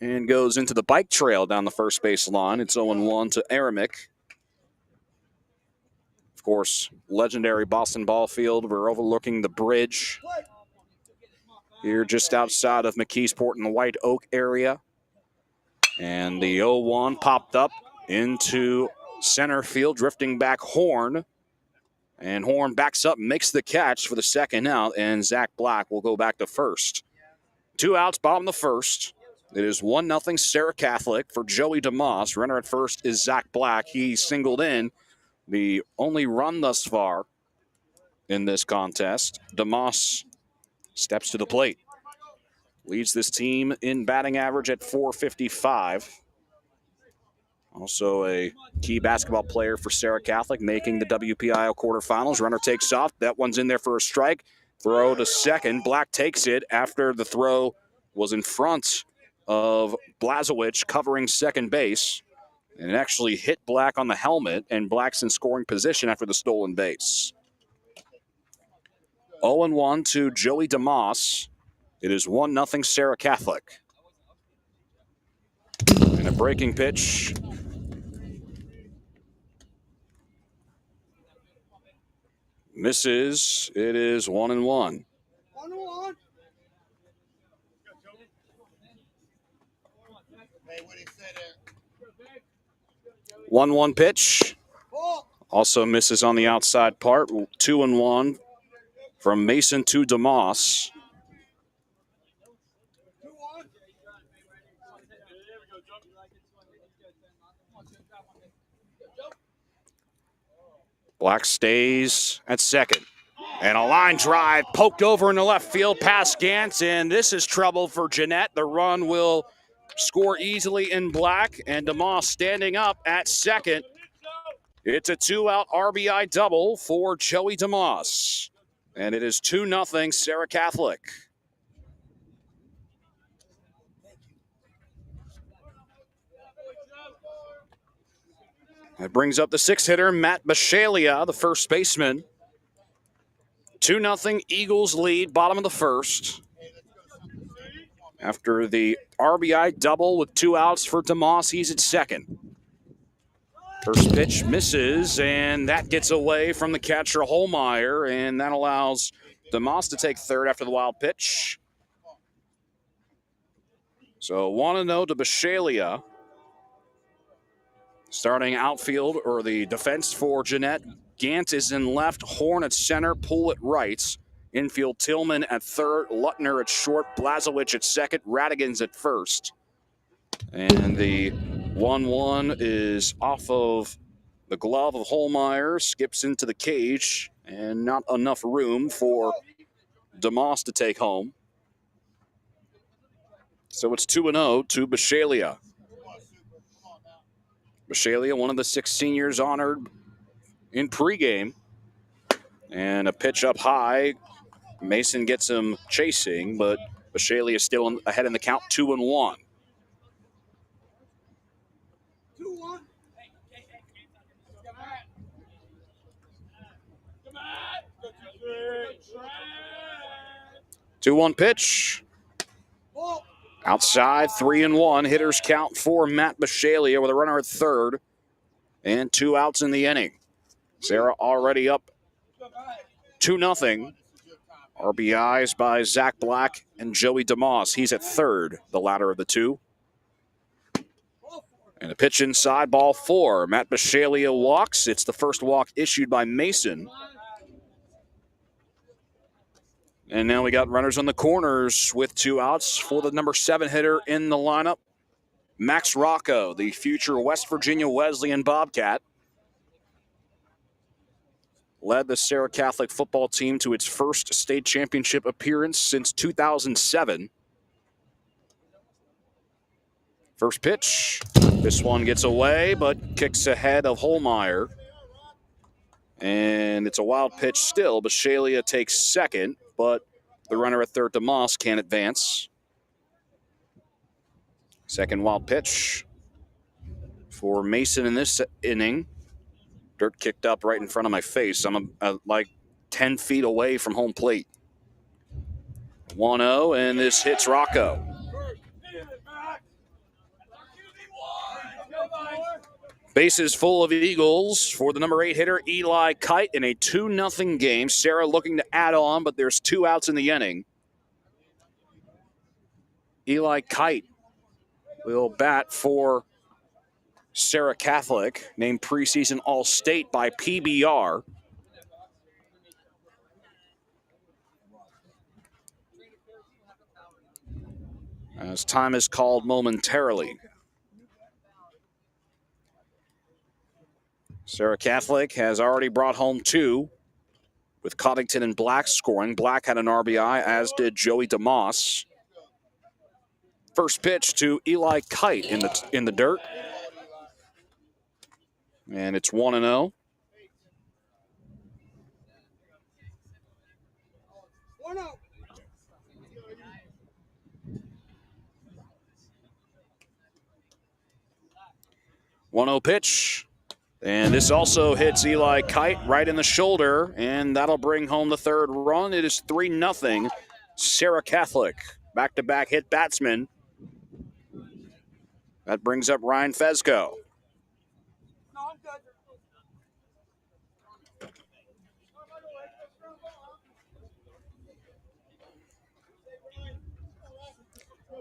and goes into the bike trail down the first base line. It's 0-1 to Aramick. Of course, legendary Boston Ball Field. We're overlooking the bridge here just outside of McKeesport in the White Oak area. And the 0-1 popped up into center field, drifting back Horn. And Horn backs up, makes the catch for the second out, and Zach Black will go back to first. 2 outs, bottom of the first. It is 1-0 Serra Catholic for Joey DeMoss. Runner at first is Zach Black. He singled in, the only run thus far in this contest. DeMoss steps to the plate. Leads this team in batting average at .455. Also a key basketball player for Serra Catholic, making the WPIAL quarterfinals. Runner takes off. That one's in there for a strike. Throw to second. Black takes it after the throw was in front of Blazowicz covering second base. And it actually hit Black on the helmet, and Black's in scoring position after the stolen base. 0-1 to Joey DeMoss. It is 1-0 Serra Catholic. And a breaking pitch. Misses. It is 1-1. 1-1. Hey, what he said there. 1-1 pitch. Also misses on the outside part. 2-1 from Mason to DeMoss. Black stays at second. And a line drive poked over in the left field past Gantz, and this is trouble for Jeannette. The run will score easily in Black, and DeMoss standing up at second. It's a 2-out RBI double for Joey DeMoss. And it is 2-0 Serra Catholic. That brings up the sixth hitter, Matt Bishalia, the first baseman. 2-0 Eagles lead, bottom of the first. After the RBI double with 2 outs for DeMoss, he's at second. First pitch misses, and that gets away from the catcher Holmeyer, and that allows DeMoss to take third after the wild pitch. So 1-0 to Bishalia. Starting outfield, or the defense for Jeannette. Gant is in left, Horn at center, Poole at right. Infield, Tillman at third, Lutner at short, Blazowicz at second, Radigan's at first. And the 1-1 is off of the glove of Holmeyer, skips into the cage, and not enough room for DeMoss to take home. So it's 2-0 to Bishalia. Bishalia, one of the 6 seniors honored in pregame. And a pitch up high. Mason gets him chasing, but Bishalia is still ahead in the count, 2-1. Two-one pitch. Outside, 3-1. Hitters count for Matt Bishalia with a runner at third and 2 outs in the inning. Serra already up 2-0. RBIs by Zach Black and Joey DeMoss. He's at third, the latter of the two. And a pitch inside, ball 4. Matt Bishalia walks. It's the first walk issued by Mason. And now we got runners on the corners with 2 outs for the number 7 hitter in the lineup, Max Rocco, the future West Virginia Wesleyan Bobcat. Led the Serra Catholic football team to its first state championship appearance since 2007. First pitch. This one gets away, but kicks ahead of Holmeyer. And it's a wild pitch still. Bishalia takes second, but the runner at third, DeMoss, can't advance. Second wild pitch for Mason in this inning. Dirt kicked up right in front of my face. I'm like 10 feet away from home plate. 1-0, and this hits Rocco. Bases full of Eagles for the number 8 hitter, Eli Kite, in a 2-0 game. Serra looking to add on, but there's 2 outs in the inning. Eli Kite will bat for Serra Catholic, named preseason All-State by PBR. As time is called momentarily. Serra Catholic has already brought home 2, with Coddington and Black scoring. Black had an RBI, as did Joey DeMoss. First pitch to Eli Kite in the dirt. And it's 1-0. One-0 pitch. And this also hits Eli Kite right in the shoulder, and that'll bring home the third run. It is 3-0 Serra Catholic. Back-to-back hit batsman. That brings up Ryan Fezco.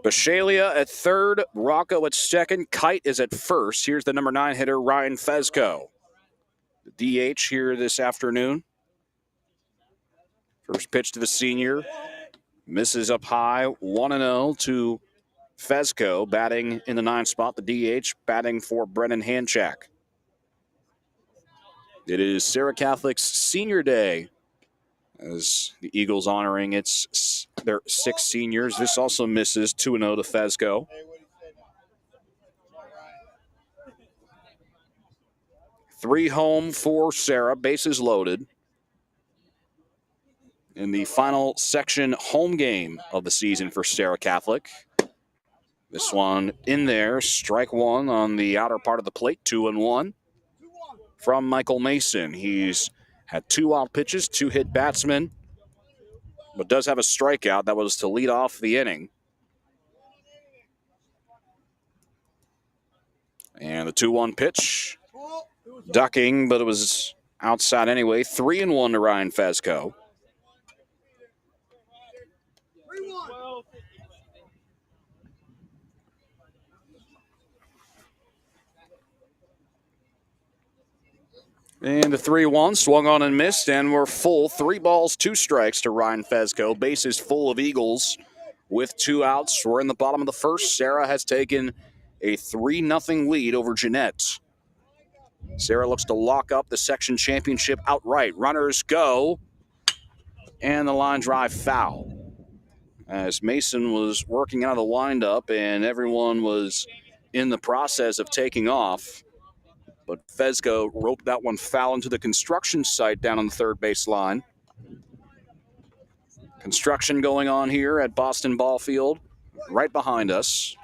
Bishalia at third, Rocco at second, Kite is at first. Here's the number 9 hitter, Ryan Fezco. The DH here this afternoon. First pitch to the senior. Misses up high, 1-0 to Fezco batting in the 9 spot, the DH batting for Brennan Hanchak. It is Serra Catholic's senior day as the Eagles honoring their 6 seniors. This also misses 2-0 to Fezco. 3 home for Serra, bases loaded. In the final section home game of the season for Serra Catholic. This one in there, strike 1 on the outer part of the plate, 2-1 from Michael Mason. He's had 2 wild pitches, 2 hit batsmen, but does have a strikeout. That was to lead off the inning. And the 2-1 pitch, ducking, but it was outside anyway. 3-1 to Ryan Fezco. And the 3-1 swung on and missed, and we're full. 3 balls, 2 strikes to Ryan Fezco. Bases full of Eagles with 2 outs. We're in the bottom of the first. Serra has taken a 3-0 lead over Jeannette. Serra looks to lock up the section championship outright. Runners go, and the line drive foul. As Mason was working out of the windup, and everyone was in the process of taking off. But Fezco roped that one foul into the construction site down on the third base line. Construction going on here at Boston Ball Field, right behind us.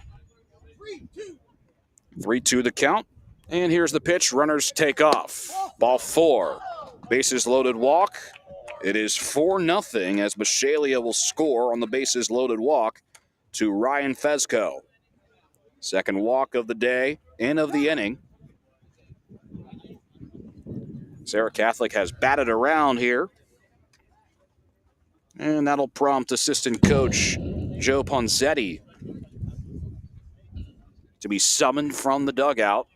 3-2 the count. And here's the pitch. Runners take off. Ball 4. Bases loaded walk. It is 4-0 as Bishalia will score on the bases loaded walk to Ryan Fezco. Second walk of the day and of the inning. Serra Catholic has batted around here. And that'll prompt assistant coach Joe Ponzetti to be summoned from the dugout.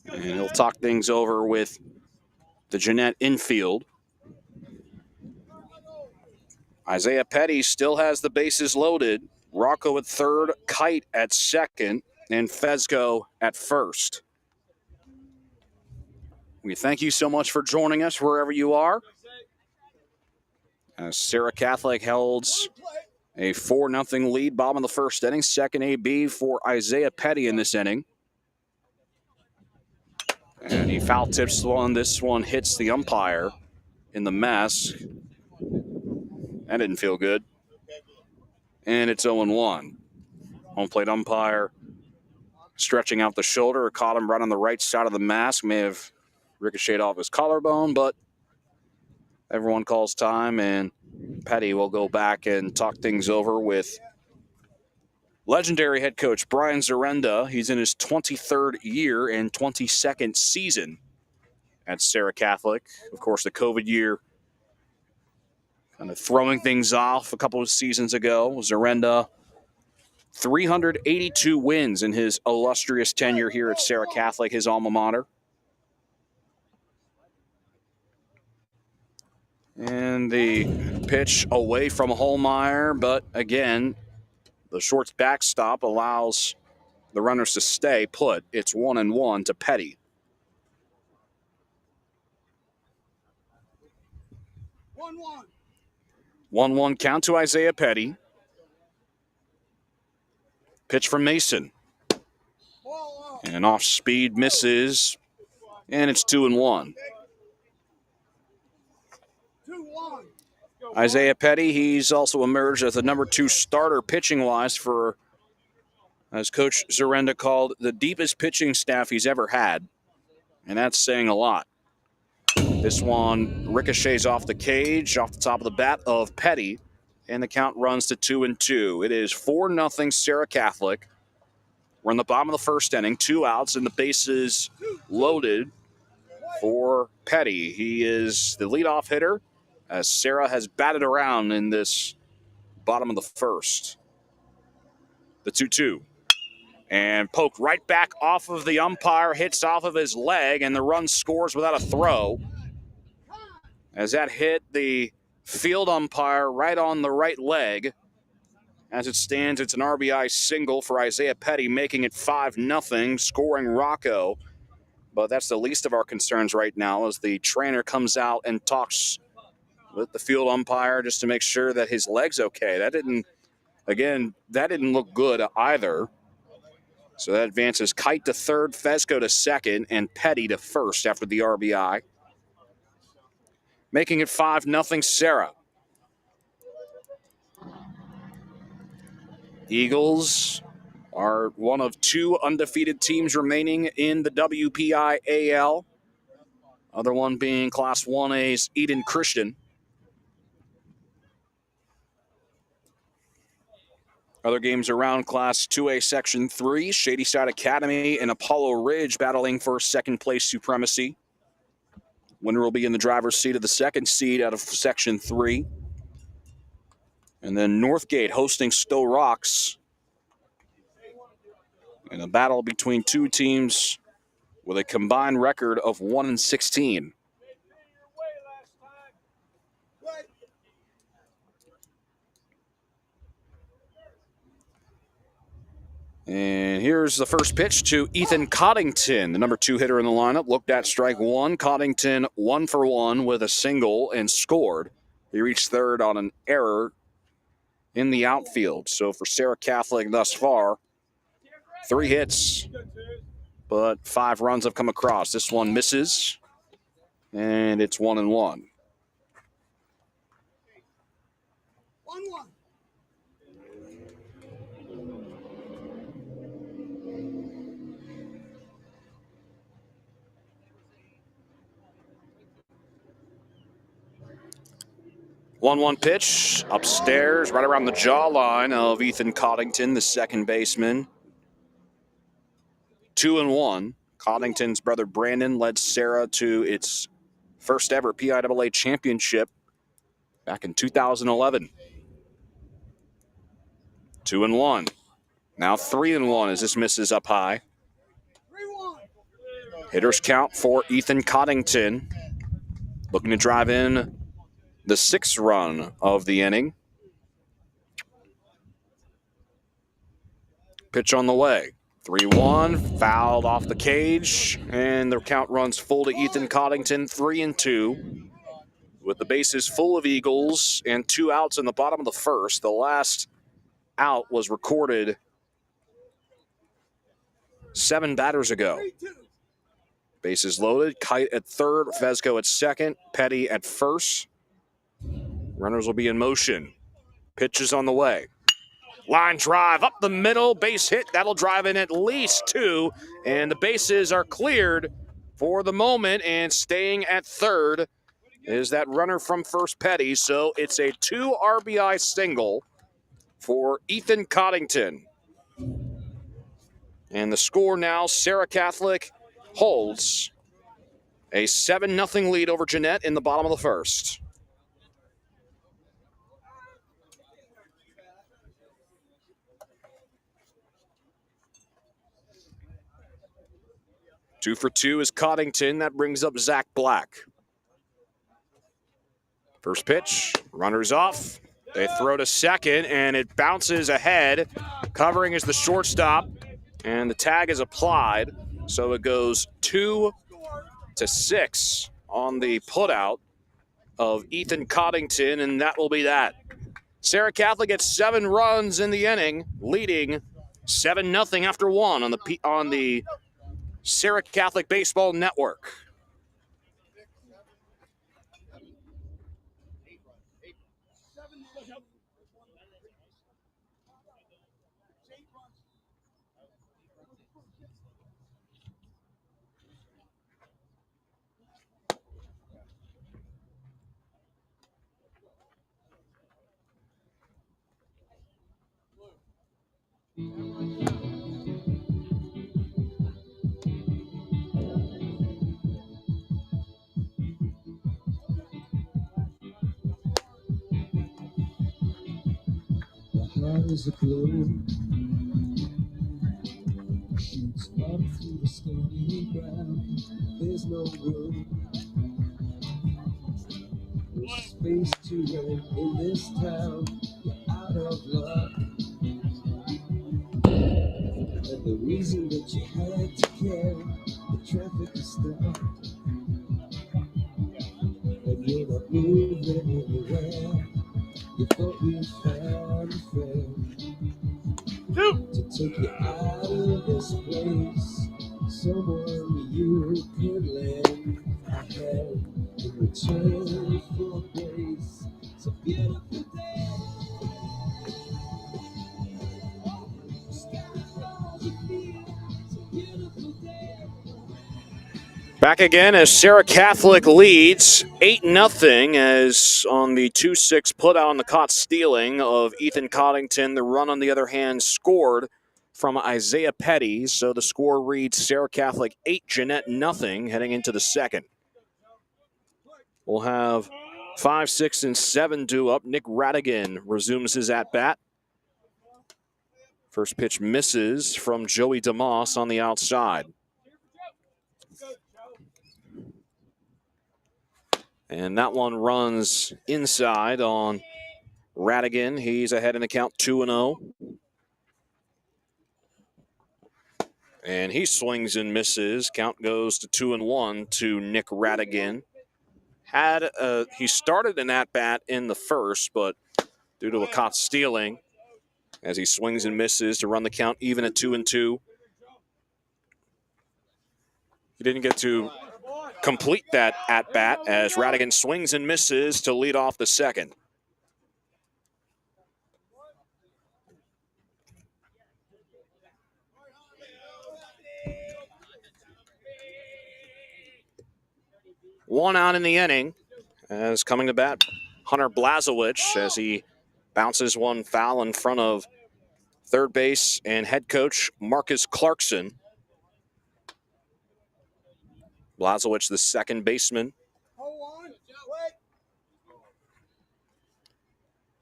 And he'll talk things over with the Jeannette infield. Isaiah Petty still has the bases loaded. Rocco at third, Kite at second, and Fezco at first. We thank you so much for joining us wherever you are. Serra Catholic holds a 4-0 lead, bottom of the first inning. Second AB for Isaiah Petty in this inning. And he foul tips one. This one hits the umpire in the mask. That didn't feel good. And it's 0-1. Home plate umpire stretching out the shoulder. Caught him right on the right side of the mask. May have ricocheted off his collarbone, but everyone calls time, and Petty will go back and talk things over with legendary head coach Brian Zarenda. He's in his 23rd year and 22nd season at Serra Catholic. Of course, the COVID year kind of throwing things off a couple of seasons ago. Zarenda, 382 wins in his illustrious tenure here at Serra Catholic, his alma mater. And the pitch away from Holmeyer, but again, the short's backstop allows the runners to stay put. It's 1-1 to Petty. 1-1 count to Isaiah Petty. Pitch from Mason. And off speed misses, and it's 2-1. Isaiah Petty, he's also emerged as the number 2 starter pitching-wise for, as Coach Zarenda called, the deepest pitching staff he's ever had. And that's saying a lot. This one ricochets off the cage, off the top of the bat of Petty, and the count runs to 2-2. It is 4-0 Serra Catholic. We're in the bottom of the first inning, 2 outs, and the bases loaded for Petty. He is the leadoff hitter, as Serra has batted around in this bottom of the first. The 2-2. And poked right back off of the umpire, hits off of his leg, and the run scores without a throw. As that hit the field umpire right on the right leg. As it stands, it's an RBI single for Isaiah Petty, making it 5-0, scoring Rocco. But that's the least of our concerns right now as the trainer comes out and talks with the field umpire just to make sure that his leg's okay. That didn't look good either. So that advances Kite to third, Fesco to second, and Petty to first after the RBI. Making it 5-0 Serra. Eagles are one of two undefeated teams remaining in the WPIAL. Other one being Class 1A's Eden Christian. Other games around Class 2A Section 3, Shadyside Academy and Apollo Ridge battling for second place supremacy. Winner will be in the driver's seat of the second seed out of Section 3. And then Northgate hosting Stowe Rocks in a battle between two teams with a combined record of 1-16. And here's the first pitch to Ethan Coddington, the number 2 hitter in the lineup. Looked at strike one. Coddington 1 for 1 with a single and scored. He reached third on an error in the outfield. So for Serra Catholic thus far, 3 hits, but 5 runs have come across. This one misses, and it's 1-1. 1-1. One pitch upstairs, right around the jawline of Ethan Coddington, the second baseman. 2-1. Coddington's brother Brandon led Serra to its first ever PIAA championship back in 2011. 2-1. Now 3-1 as this misses up high. 3-1. Hitters count for Ethan Coddington. Looking to drive in the 6th run of the inning. Pitch on the way. 3-1, fouled off the cage, and the count runs full to Ethan Coddington, 3-2. With the bases full of Eagles and 2 outs in the bottom of the first. The last out was recorded 7 batters ago. Bases loaded, Kite at third, Fesco at second, Petty at first. Runners will be in motion. Pitch is on the way. Line drive up the middle, base hit. That'll drive in at least 2, and the bases are cleared for the moment, and staying at third is that runner from first, Petty. So it's a 2 RBI single for Ethan Coddington. And the score now, Serra Catholic holds a 7-0 lead over Jeannette in the bottom of the first. Two for 2 is Coddington. That brings up Zach Black. First pitch, runners off. They throw to second, and it bounces ahead. Covering is the shortstop, and the tag is applied. So it goes 2-6 on the putout of Ethan Coddington, and that will be that. Serra Catholic gets 7 runs in the inning, leading 7-0 after 1 on the Serra Catholic Baseball Network. Heart is a clue. walk through the stony ground. There's no room, no space to rent in this town. You're out of luck, and the reason that you had to care, the traffic is stuck, and you're not moving anywhere. You thought you found a friend to take you out of this place, someone you could lend a hand in return for grace. It's a beautiful day. It's a beautiful day. Back again as Serra Catholic leads 8-0 as on the 2-6 put out on the caught stealing of Ethan Coddington. The run, on the other hand, scored from Isaiah Petty. So the score reads Serra Catholic 8, Jeannette 0 heading into the second. We'll have 5, 6, and 7 due up. Nick Radigan resumes his at-bat. First pitch misses from Joey DeMoss on the outside. And that one runs inside on Radigan. He's ahead in the count 2-0. And he swings and misses. Count goes to 2-1 to Nick Radigan. He started an at-bat in the first, but due to a caught stealing, as he swings and misses to run the count even at 2-2. He didn't get to complete that at-bat as Radigan swings and misses to lead off the second. One out in the inning as coming to bat Hunter Blazowicz as he bounces one foul in front of third base and head coach Marcus Clarkson. Blazowicz, the second baseman.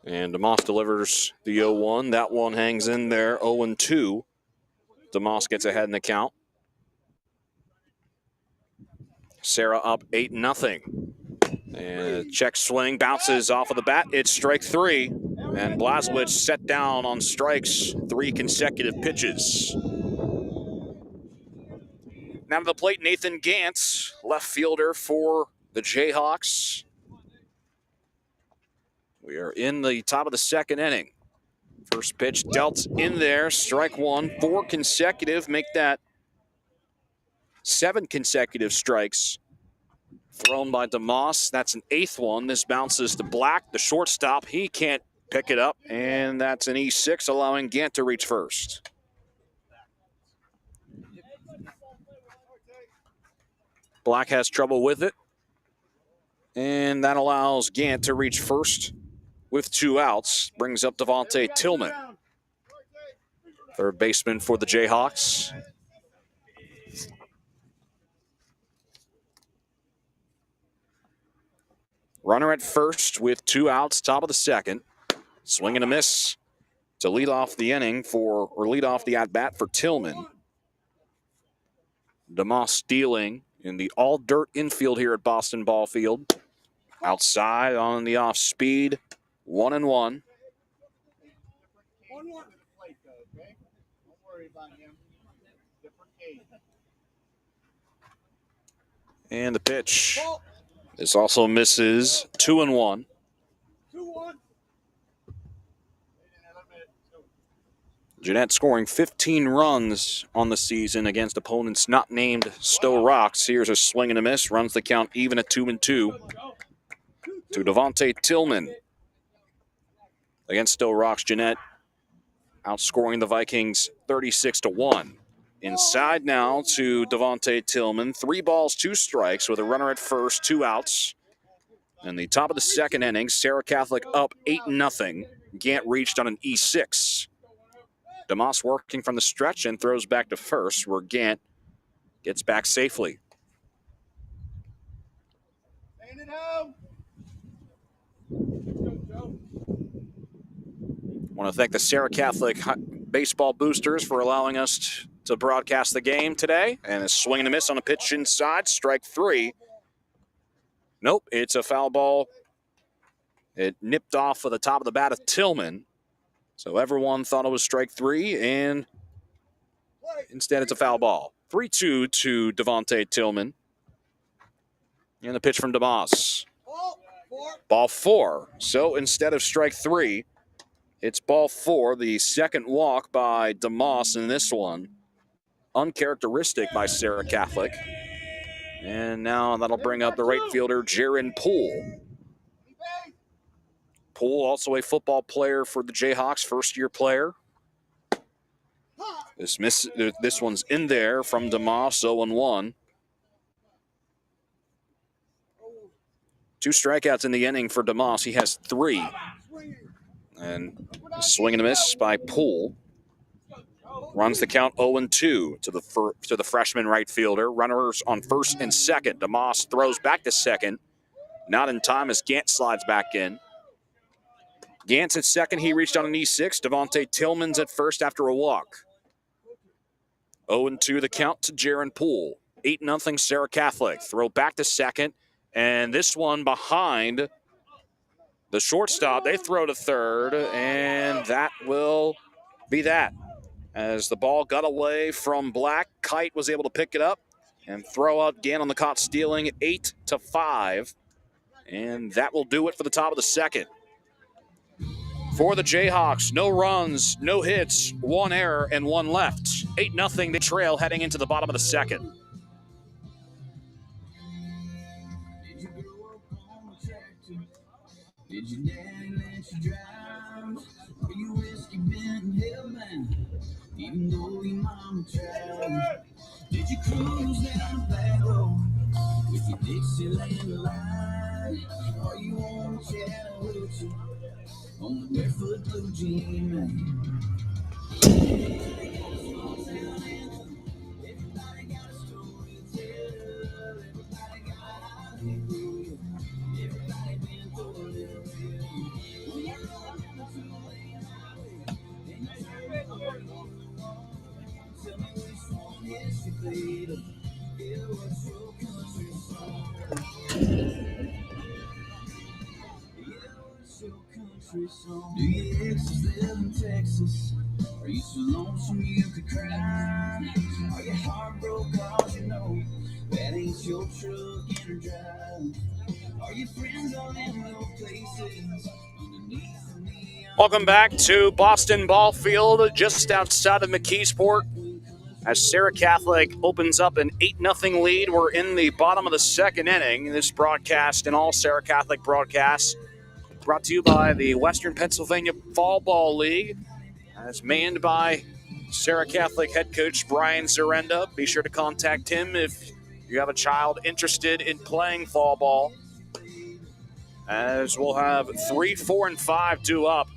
And DeMoss delivers the 0-1. That one hangs in there, 0-2. DeMoss gets ahead in the count. Serra up 8-0. And check swing, bounces off of the bat. It's strike three. And Blazowicz set down on strikes 3 consecutive pitches. Now to the plate, Nathan Gantz, left fielder for the Jayhawks. We are in the top of the second inning. First pitch dealt in there, strike one, 4 consecutive, make that 7 consecutive strikes thrown by DeMoss. That's an 8th one. This bounces to Black, the shortstop. He can't pick it up, and that's an E6, allowing Gant to reach first. Black has trouble with it, and that allows Gant to reach first with 2 outs. Brings up Devontae Tillman, third baseman for the Jayhawks. Runner at first with 2 outs, top of the second. Swing and a miss to lead off the inning lead off the at-bat for Tillman. DeMoss stealing in the all-dirt infield here at Boston Ball Field. Outside on the off-speed, 1-1. And the pitch. This also misses, 2-1. Jeannette scoring 15 runs on the season against opponents not named Stowe Rocks. Here's a swing and a miss, runs the count even at 2-2 to Devontae Tillman. Against Stowe Rocks, Jeannette outscoring the Vikings 36-1. Inside now to Devontae Tillman. 3 balls, 2 strikes with a runner at first, 2 outs. In the top of the second inning, Serra Catholic up 8-0. Gant reached on an E6. DeMoss working from the stretch and throws back to first, where Gant gets back safely. Want to thank the Serra Catholic baseball boosters for allowing us to broadcast the game today. And a swing and a miss on a pitch inside, strike 3. Nope, it's a foul ball. It nipped off of the top of the bat of Tillman. So everyone thought it was strike 3, and instead it's a foul ball. 3-2 to Devontae Tillman. And the pitch from DeMoss. Ball 4. So instead of strike 3, it's ball 4. The second walk by DeMoss in this one. Uncharacteristic by Serra Catholic. And now that'll bring up the right fielder, Jaron Poole. Poole, also a football player for the Jayhawks, first-year player. This one's in there from DeMoss, 0-1. 2 strikeouts in the inning for DeMoss. He has 3. And a swing and a miss by Poole. Runs the count 0-2 to the freshman right fielder. Runners on first and second. DeMoss throws back to second. Not in time as Gant slides back in. Gant's at second. He reached on an E6. Devontae Tillman's at first after a walk. 0-2 the count to Jaron Poole. 8-0 Serra Catholic. Throw back to second. And this one behind the shortstop. They throw to third, and that will be that. As the ball got away from Black, Kite was able to pick it up and throw out again on the caught stealing, 8-5. And that will do it for the top of the second. For the Jayhawks, no runs, no hits, 1 error, and 1 left. 8-0 they trail heading into the bottom of the second. Did your daddy let you drive? Were you whiskey bent hellbound? Even though your mama tried. Did you cruise down the back road with your Dixieland light? Are you on Chattahoochee on the barefoot blue jean man? Everybody got a story to tell. Everybody got a hallelujah. Everybody been through a little bit. When you're rolling down the 2-lane highway, then you turn on the wrong. Tell me which one is your favorite. Yeah, what's your country song? Yeah, what's your country song? Do your exes live in Texas? Are you so lonesome you could cry? Are you heartbroken cause you know that ain't your truck in drive? Are your friends all in low places underneath the neon? Welcome back to Boston Ball Field, just outside of McKeesport. As Serra Catholic opens up an 8-0 lead, we're in the bottom of the second inning. This broadcast and all Serra Catholic broadcasts brought to you by the Western Pennsylvania Fall Ball League. It's manned by Serra Catholic head coach Brian Zarenda. Be sure to contact him if you have a child interested in playing fall ball. As we'll have 3, 4, and 5 due up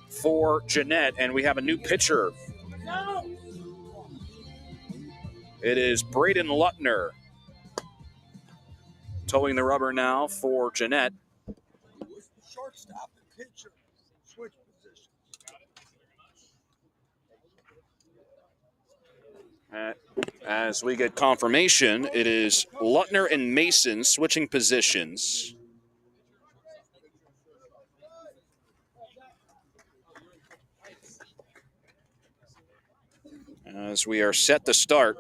for Jeannette, and we have a new pitcher. It is Braden Lutner towing the rubber now for Jeannette. Shortstop and pitcher switch positions. As we get confirmation, it is Lutner and Mason switching positions. As we are set to start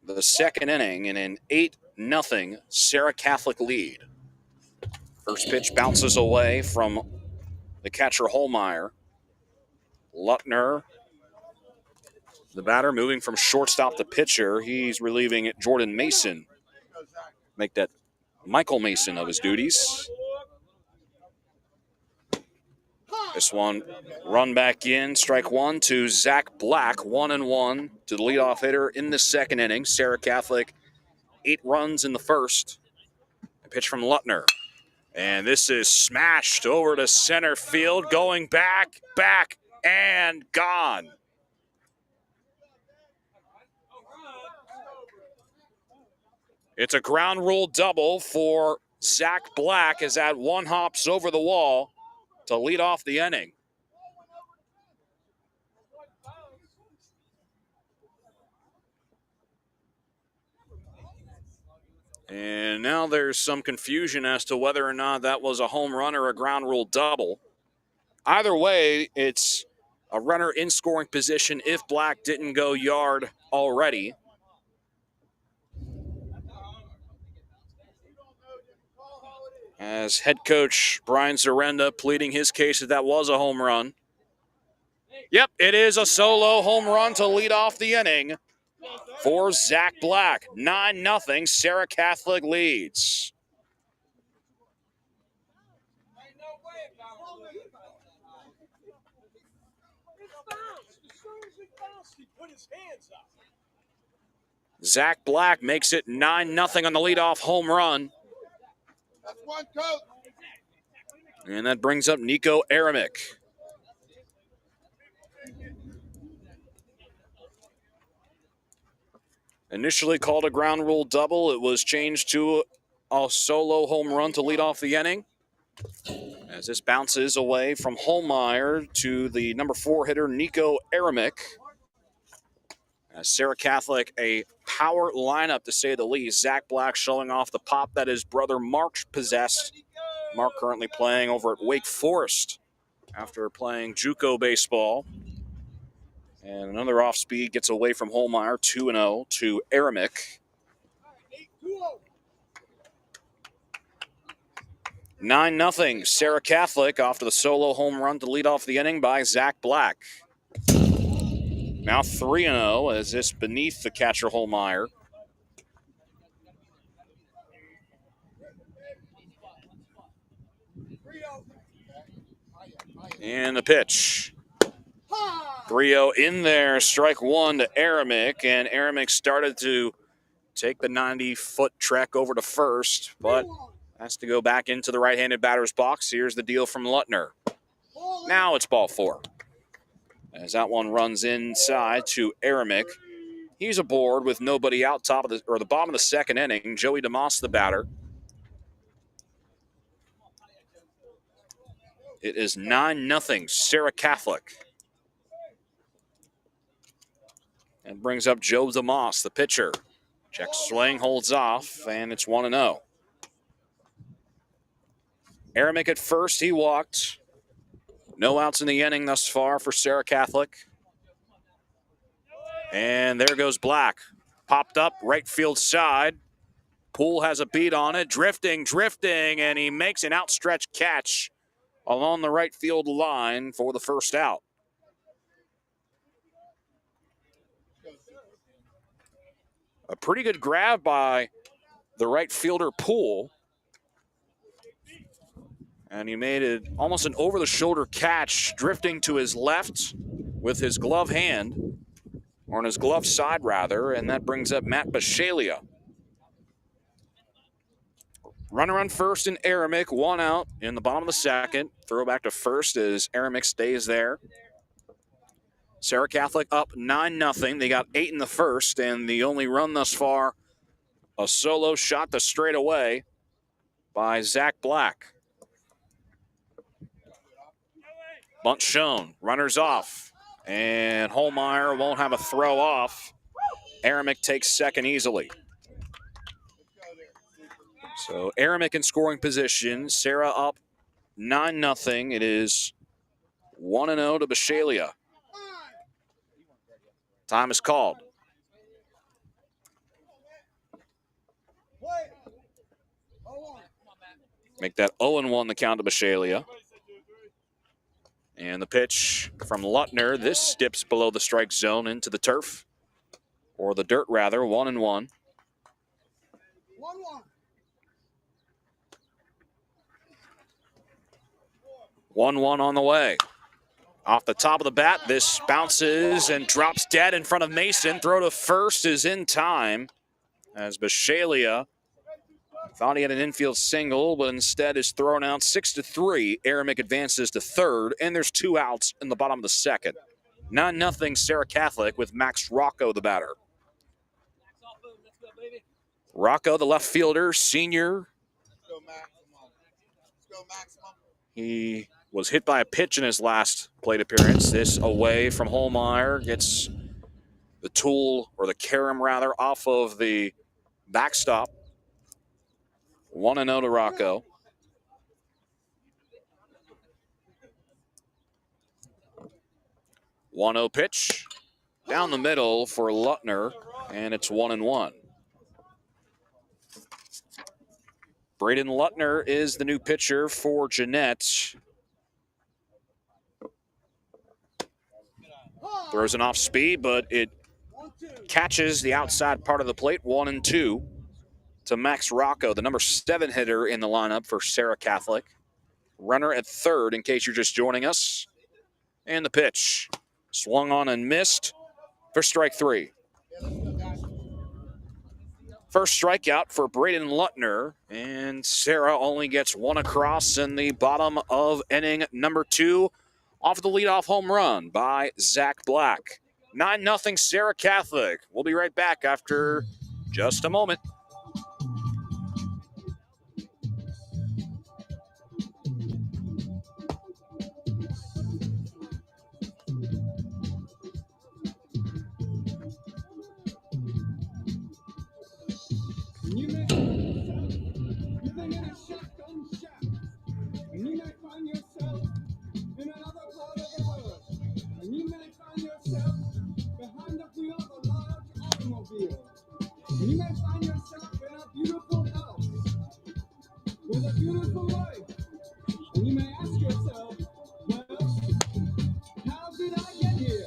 the second inning in an 8-0 Serra Catholic lead. First pitch bounces away from the catcher Holmeyer. Lutner, the batter, moving from shortstop to pitcher. He's relieving Jordan Mason. Make that Michael Mason of his duties. This one run back in, strike 1 to Zach Black, 1-1 to the leadoff hitter in the second inning. Serra Catholic, 8 runs in the first. A pitch from Lutner. And this is smashed over to center field, going back, and gone. It's a ground rule double for Zach Black as that one hops over the wall to lead off the inning. And now there's some confusion as to whether or not that was a home run or a ground rule double. Either way, it's a runner in scoring position if Black didn't go yard already. As head coach Brian Zarenda pleading his case that was a home run. Yep, it is a solo home run to lead off the inning for Zach Black. 9-0, Serra Catholic leads. Zach Black makes it 9-0 on the leadoff home run. That's one, coach. And that brings up Nico Aramick. Initially called a ground rule double, it was changed to a solo home run to lead off the inning. As this bounces away from Holmeyer to the number 4 hitter, Nico Aramick. As Serra Catholic, a power lineup to say the least. Zach Black showing off the pop that his brother Mark possessed. Mark currently playing over at Wake Forest after playing JUCO baseball. And another off speed gets away from Holmeyer, 2-0 to Aramick. 9-0, Serra Catholic off to the solo home run to lead off the inning by Zach Black. Now 3-0 as this beneath the catcher Holmeyer. And the pitch. 3-0 in there, strike one to Aramick, and Aramick started to take the 90-foot trek over to first, but has to go back into the right-handed batter's box. Here's the deal from Lutner. Now it's ball 4. As that one runs inside to Aramick. He's aboard with nobody out the bottom of the second inning. Joey DeMoss, the batter. It is 9-0, Serra Catholic. And brings up Joe DeMoss, the pitcher. Check swing, holds off, and it's 1-0. Aramick at first, he walked. No outs in the inning thus far for Serra Catholic. And there goes Black. Popped up, right field side. Poole has a beat on it, drifting, and he makes an outstretched catch along the right field line for the first out. A pretty good grab by the right fielder Poole. And he made it almost an over-the-shoulder catch, drifting to his left with his glove hand, or on his glove side, rather, and that brings up Matt Bishalia. Runner on first in Aramick, 1 out in the bottom of the second. Throw back to first as Aramick stays there. Serra Catholic up 9-0. They got 8 in the first, and the only run thus far, a solo shot to straightaway by Zach Black. Bunt shown, runners off, and Holmeyer won't have a throw off. Aramick takes second easily. So Aramick in scoring position. Serra up 9-0. It is 1-0 to Bishalia. Time is called. Make that 0-1 the count to Bishalia. And the pitch from Lutner. This dips below the strike zone into the turf, or the dirt rather. 1-1. 1-1 on the way. Off the top of the bat, this bounces and drops dead in front of Mason. Throw to first is in time as Bishalia thought he had an infield single, but instead is thrown out 6-3. Aramick advances to third, and there's 2 outs in the bottom of the second. 9-0 Serra Catholic with Max Rocco, the batter. Rocco, the left fielder, senior. He was hit by a pitch in his last plate appearance. This away from Holmeyer, gets the tool, or the carom rather, off of the backstop. 1-0 to Rocco. One-0 pitch down the middle for Lutner, and it's 1-1. Braden Lutner is the new pitcher for Jeannette. Throws an off speed, but it catches the outside part of the plate. 1-2 to Max Rocco, the number 7 hitter in the lineup for Serra Catholic. Runner at third, in case you're just joining us. And the pitch. Swung on and missed for strike 3. First strikeout for Braden Lutner, and Serra only gets one across in the bottom of inning number 2 off the leadoff home run by Zach Black. 9-0 Serra Catholic. We'll be right back after just a moment. You may find yourself in a beautiful house with a beautiful wife, and you may ask yourself, well, how did I get here?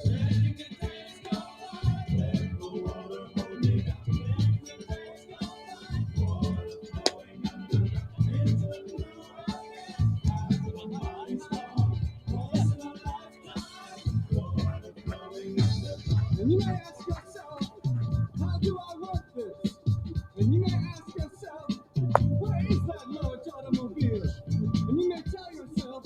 And you may ask yourself, how do I work this? And you may ask yourself, where is that large automobile? And you may tell yourself,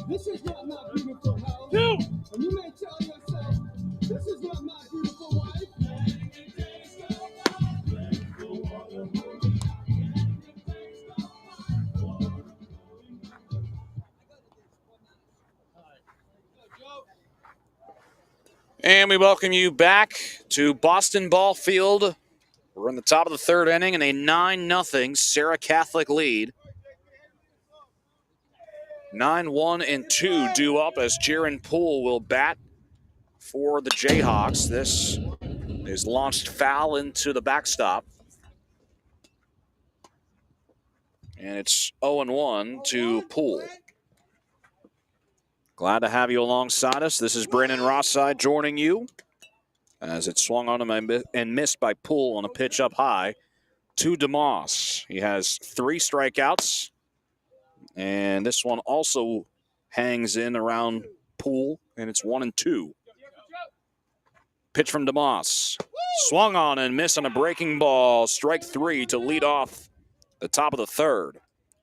this is not my beautiful house. And you may tell yourself, this is not my beautiful wife. And we welcome you back to Boston Ball Field. We're in the top of the third inning in a 9-0 Serra Catholic lead. 9-1-2 due up as Jaron Poole will bat for the Jayhawks. This is launched foul into the backstop. And it's 0-1 to Poole. Glad to have you alongside us. This is Brandon Rosside joining you as it swung on him and missed by Poole on a pitch up high to DeMoss. He has 3 strikeouts, and this one also hangs in around Poole, and it's 1-2. Pitch from DeMoss. Swung on and missed on a breaking ball. Strike 3 to lead off the top of the third.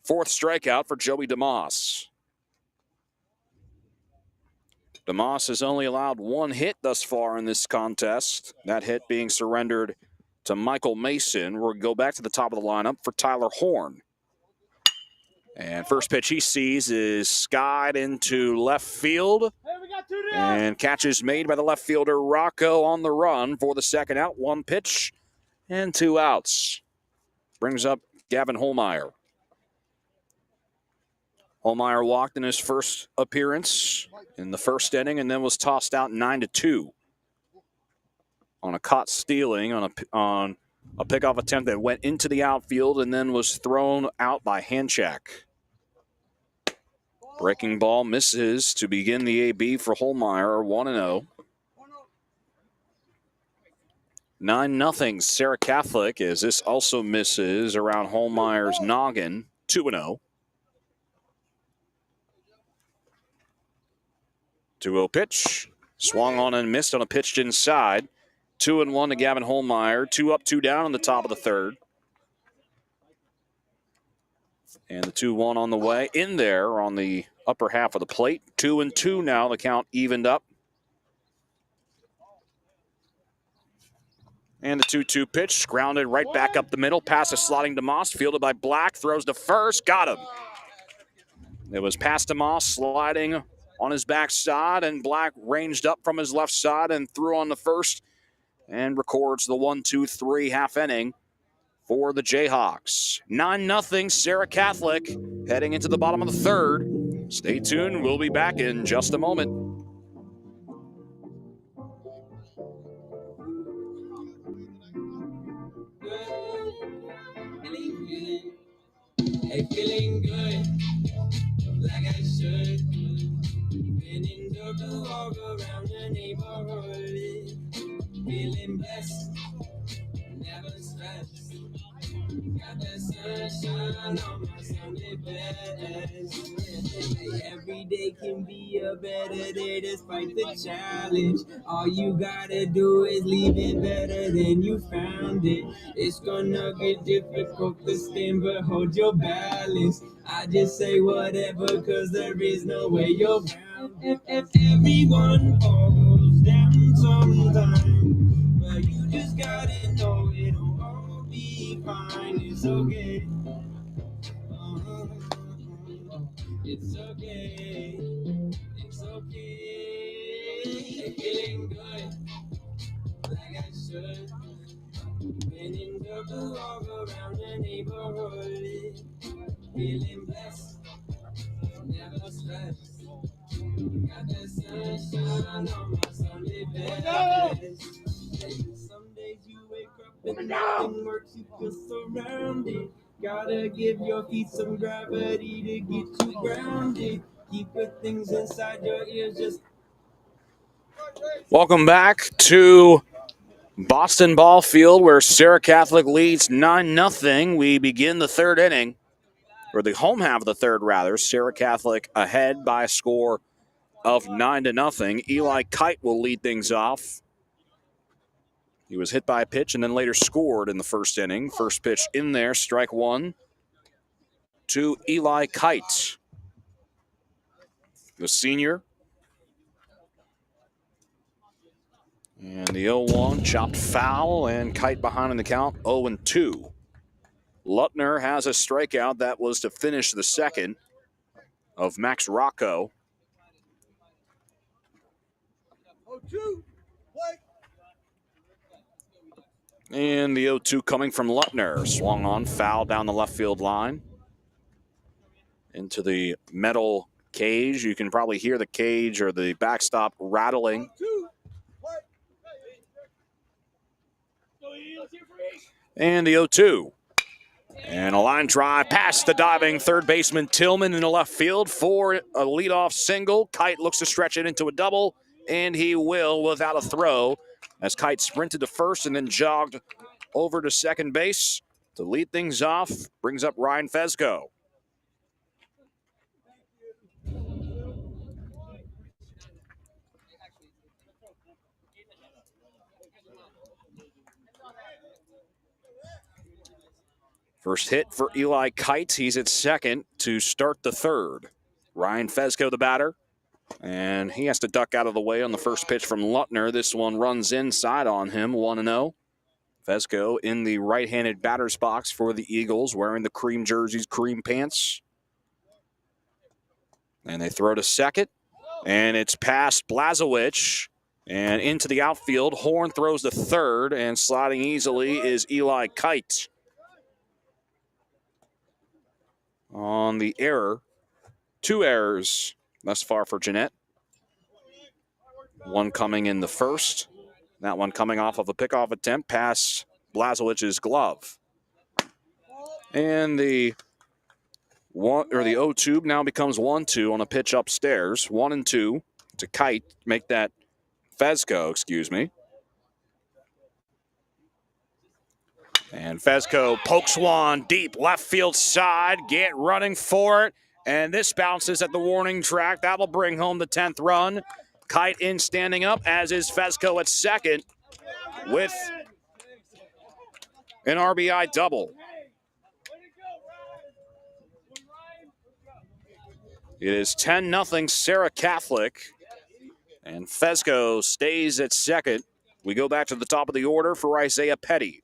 4th strikeout for Joey DeMoss. DeMoss has only allowed 1 hit thus far in this contest. That hit being surrendered to Michael Mason. We'll go back to the top of the lineup for Tyler Horn. And first pitch he sees is skied into left field. And catch is made by the left fielder Rocco on the run for the second out. 1 pitch and 2 outs. Brings up Gavin Holmeyer. Holmeyer walked in his first appearance in the first inning and then was tossed out 9-2 on a caught stealing on a pickoff attempt that went into the outfield and then was thrown out by Hanchak. Breaking ball misses to begin the AB for Holmeyer, 1-0. 9-0 Serra Catholic, as this also misses around Holmeyer's noggin, 2-0. 2-0 pitch. Swung on and missed on a pitch inside. 2-1 to Gavin Holmeyer. 2 up, 2 down in the top of the third. And the 2-1 on the way in there on the upper half of the plate. 2-2 now. The count evened up. And the 2-2 pitch. Grounded right back up the middle. Past a slotting DeMoss. Fielded by Black. Throws to first. Got him. It was past DeMoss sliding on his backside, and Black ranged up from his left side and threw on the first and records the 1-2-3 half inning for the Jayhawks. 9-0 Serra Catholic heading into the bottom of the third. Stay tuned. We'll be back in just a moment. Hey, feeling good, like I should. Been in the walk around the neighborhood. Feeling blessed, never stressed. Got the sunshine on my Sunday best. Hey, every day can be a better day despite the challenge. All you gotta do is leave it better than you found it. It's gonna get difficult to stand, but hold your balance. I just say whatever, cause there is no way you're bound. If everyone falls down sometime, but you just gotta know it'll all be fine. It's okay. It's okay. It's okay. Feeling good, like I should. Been in the walk around the neighborhood. Feeling blessed, never stressed. Got the sunshine on my Sunday best. Some days you wake up and nothing works, you feel surrounded. Gotta give your feet some gravity to get you grounded. Keep good things inside your ears, just Welcome back to Boston Ball Field, where Serra Catholic leads 9-0. We begin the third inning, or the home half of the third, rather. Serra Catholic ahead by a score of 9-0. Eli Kite will lead things off. He was hit by a pitch and then later scored in the first inning. First pitch in there, strike one to Eli Kite, the senior. And the 0-1 chopped foul, and Kite behind in the count, 0-2. Lutner has a strikeout. That was to finish the second of Max Rocco. 0-2. Play. And the 0-2 coming from Lutner. Swung on, foul down the left field line into the metal cage. You can probably hear the cage or the backstop rattling. 0-2. And the 0-2. And a line drive past the diving third baseman Tillman in the left field for a leadoff single. Kite looks to stretch it into a double, and he will without a throw as Kite sprinted to first and then jogged over to second base to lead things off. Brings up Ryan Fesco. First hit for Eli Kite. He's at second to start the third. Ryan Fesco, the batter. And he has to duck out of the way on the first pitch from Lutner. This one runs inside on him, 1-0. Fesco in the right-handed batter's box for the Eagles, wearing the cream jerseys, cream pants. And they throw to second. And it's past Blazewicz and into the outfield. Horn throws to third, and sliding easily is Eli Kite. On the error, 2 errors thus far for Jeannette. One coming in the first. That one coming off of a pickoff attempt past Blazewicz's glove. And the 0-2 now becomes 1-2 on a pitch upstairs. 1-2 to Kite, make that Fesco, excuse me. And Fesco pokes one deep left field side. Get running for it. And this bounces at the warning track. That'll bring home the 10th run. Kite in standing up, as is Fesco at second with an RBI double. It is 10-0 Serra Catholic. And Fesco stays at second. We go back to the top of the order for Isaiah Petty.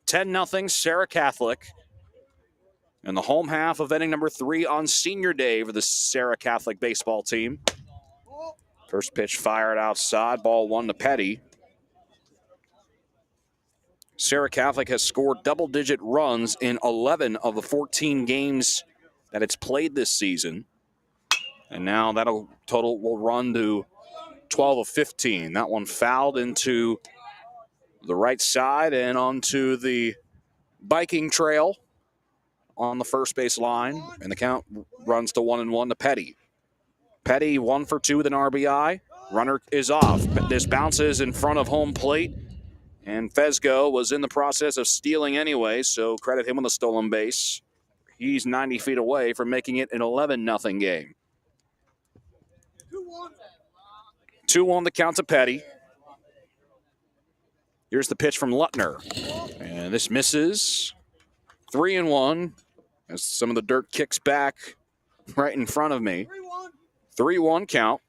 10-0 Serra Catholic. And the home half of inning number 3 on senior day for the Serra Catholic baseball team. First pitch fired outside, ball 1 to Petty. Serra Catholic has scored double-digit runs in 11 of the 14 games that it's played this season. And now that'll total will run to 12 of 15. That one fouled into the right side and onto the biking trail on the first base line. And the count runs to 1-1 to Petty. Petty 1 for 2 with an RBI. Runner is off. This bounces in front of home plate. And Fesco was in the process of stealing anyway, so credit him on the stolen base. He's 90 feet away from making it an 11-0 game. 2-1 the count to Petty. Here's the pitch from Lutner. And this misses. 3-1 as some of the dirt kicks back right in front of me. 3-1 count.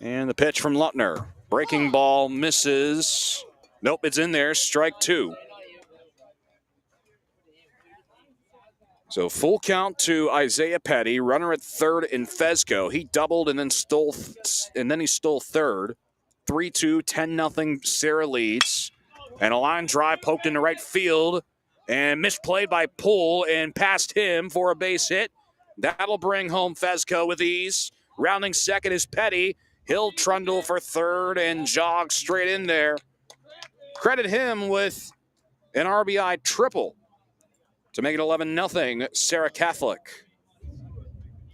And the pitch from Lutner. Breaking ball misses. Nope, it's in there. Strike 2. So full count to Isaiah Petty. Runner at third in Fesco. He doubled and then stole third. 3-2, 10-0. Serra leads. And a line drive poked into right field and misplayed by Poole and past him for a base hit. That'll bring home Fesco with ease. Rounding second is Petty. He'll trundle for third and jog straight in there. Credit him with an RBI triple to make it 11-0 Serra Catholic.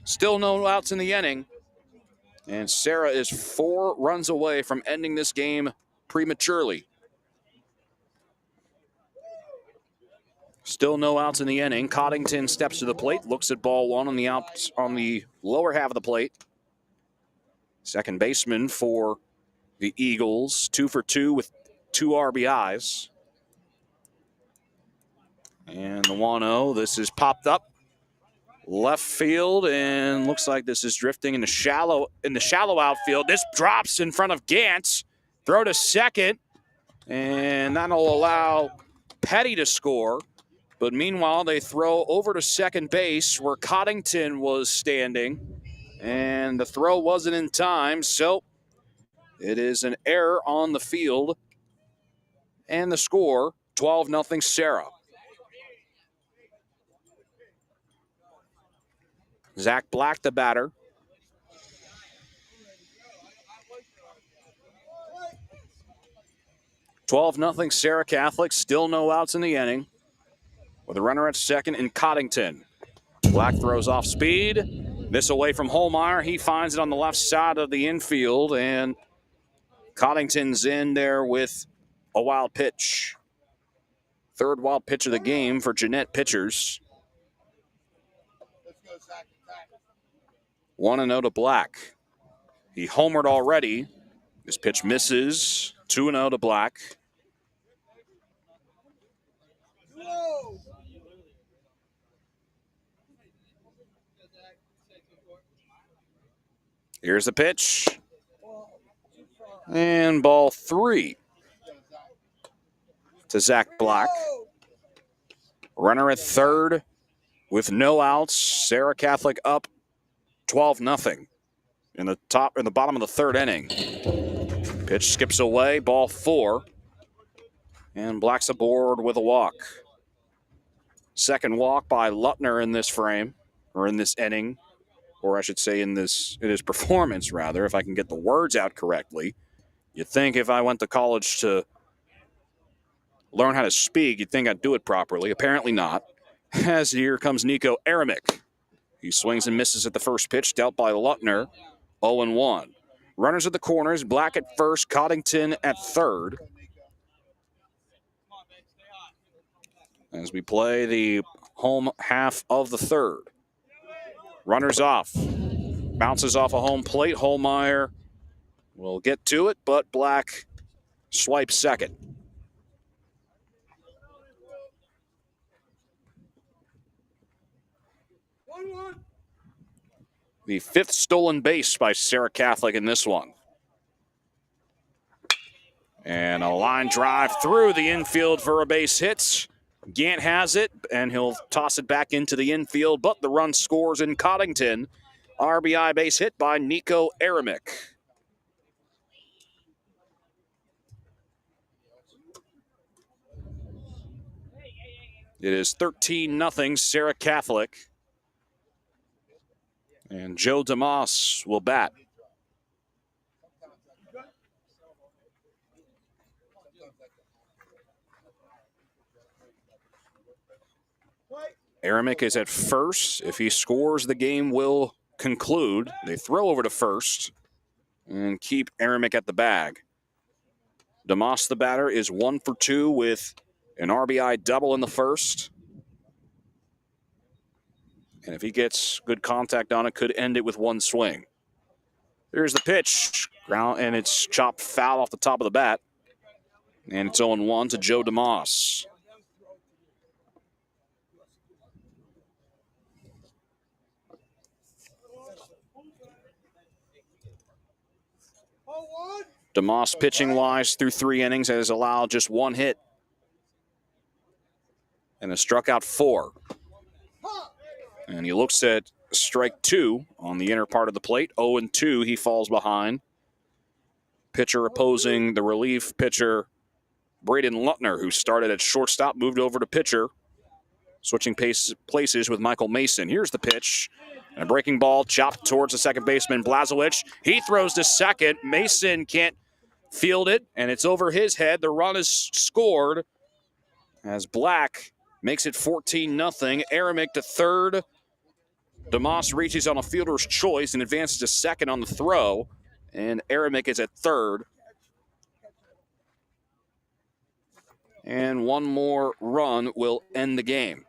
Still no outs in the inning. And Serra is 4 runs away from ending this game prematurely. Still no outs in the inning. Coddington steps to the plate, looks at ball one on the lower half of the plate. Second baseman for the Eagles, 2 for 2 with 2 RBIs. And the 1-0, this is popped up left field and looks like this is drifting in the shallow outfield. This drops in front of Gantz. Throw to second, and that'll allow Petty to score. But meanwhile, they throw over to second base where Coddington was standing. And the throw wasn't in time, so it is an error on the field. And the score, 12-0 Serra. Zach Black, the batter. (12-0) Serra Catholic. Still no outs in the inning. With a runner at second in Coddington. Black throws off speed. This away from Holmeyer. He finds it on the left side of the infield, and Coddington's in there with a wild pitch. Third wild pitch of the game for Jeannette pitchers. 1-0 to Black. He homered already. This pitch misses. 2-0 to Black. Here's the pitch. And ball 3 to Zach Black. Runner at third with no outs. Serra Catholic up 12-0 in the bottom of the third inning. Pitch skips away, ball 4. And Black's aboard with a walk. Second walk by Lutner in this frame, or in this inning. Or I should say in his performance, rather, if I can get the words out correctly. You'd think if I went to college to learn how to speak, you'd think I'd do it properly. Apparently not. As here comes Nico Aramick. He swings and misses at the first pitch, dealt by Lutner, 0-1. Runners at the corners, Black at first, Coddington at third. As we play the home half of the third. Runners off. Bounces off a home plate. Holmeyer will get to it, but Black swipes second. The 5th stolen base by Serra Catholic in this one. And a line drive through the infield for a base hit. Gant has it, and he'll toss it back into the infield, but the run scores in Coddington. RBI base hit by Nico Aramick. It is 13-0 Serra Catholic. And Joe DeMoss will bat. Aramick is at first. If he scores, the game will conclude. They throw over to first and keep Aramick at the bag. DeMoss, the batter, is 1 for 2 with an RBI double in the first. And if he gets good contact on it, could end it with one swing. Here's the pitch. Ground, and it's chopped foul off the top of the bat. And it's 0-1 to Joe DeMoss. DeMoss, pitching-wise, through 3 innings, has allowed just 1 hit and has struck out 4. And he looks at strike 2 on the inner part of the plate. 0-2, he falls behind. Pitcher opposing the relief pitcher, Braden Lutner, who started at shortstop, moved over to pitcher, switching places with Michael Mason. Here's the pitch. And a breaking ball chopped towards the second baseman, Blazowicz. He throws to second. Mason can't field it, and it's over his head. The run is scored as Black makes it 14-0. Aramick to third. DeMoss reaches on a fielder's choice and advances to second on the throw, and Aramick is at third. And one more run will end the game.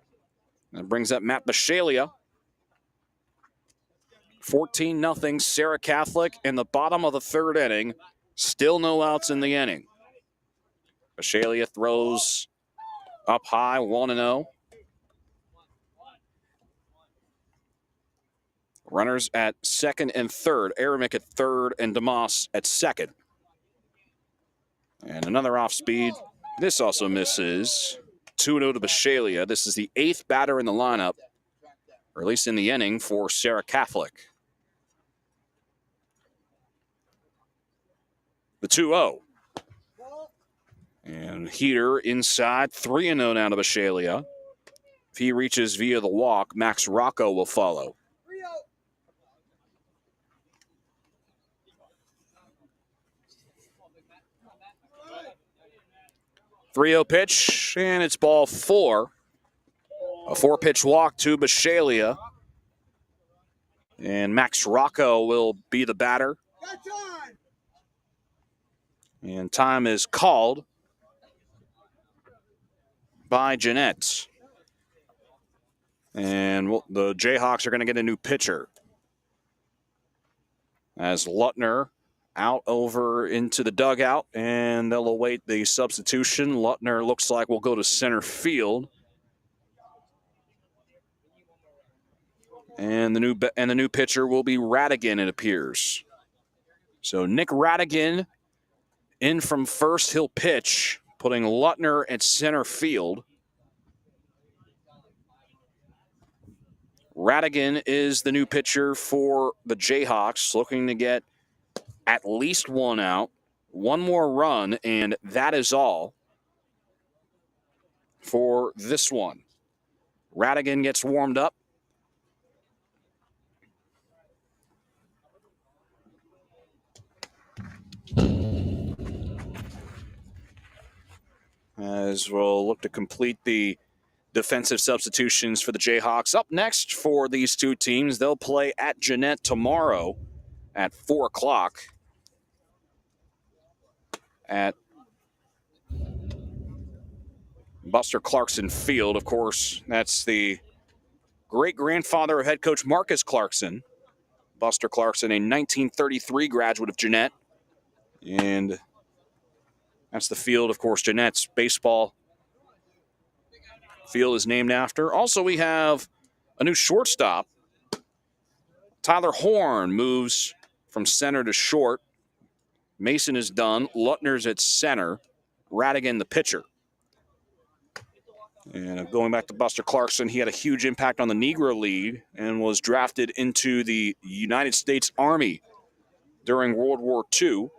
That brings up Matt Bishalia. 14-0 Serra Catholic in the bottom of the 3rd inning. Still no outs in the inning. Bishalia throws up high, 1-0. Runners at second and third. Aramick at third and DeMoss at second. And another off speed. This also misses. 2-0 to Bishalia. This is the 8th batter in the lineup, or at least in the inning, for Serra Catholic. The 2-0. And heater inside. 3-0 now to Bishalia. If he reaches via the walk, Max Rocco will follow. 3-0 pitch, and it's ball 4. A 4-pitch walk to Bishalia. And Max Rocco will be the batter. And time is called by Jeannette. And the Jayhawks are going to get a new pitcher, as Lutner out over into the dugout, and they'll await the substitution. Lutner looks like will go to center field. And the new pitcher will be Radigan, it appears. So Nick Radigan in from first. He'll pitch, putting Lutner at center field. Radigan is the new pitcher for the Jayhawks, looking to get at least 1 out, 1 more run, and that is all for this one. Radigan gets warmed up. As we'll look to complete the defensive substitutions for the Jayhawks. Up next for these two teams, they'll play at Jeannette tomorrow at 4 o'clock at Buster Clarkson Field. Of course, that's the great-grandfather of head coach Marcus Clarkson. Buster Clarkson, a 1933 graduate of Jeannette. And that's the field, of course, Jeannette's baseball field is named after. Also, we have a new shortstop. Tyler Horn moves from center to short. Mason is done. Lutner's at center. Radigan, the pitcher. And going back to Buster Clarkson, he had a huge impact on the Negro League and was drafted into the United States Army during World War II.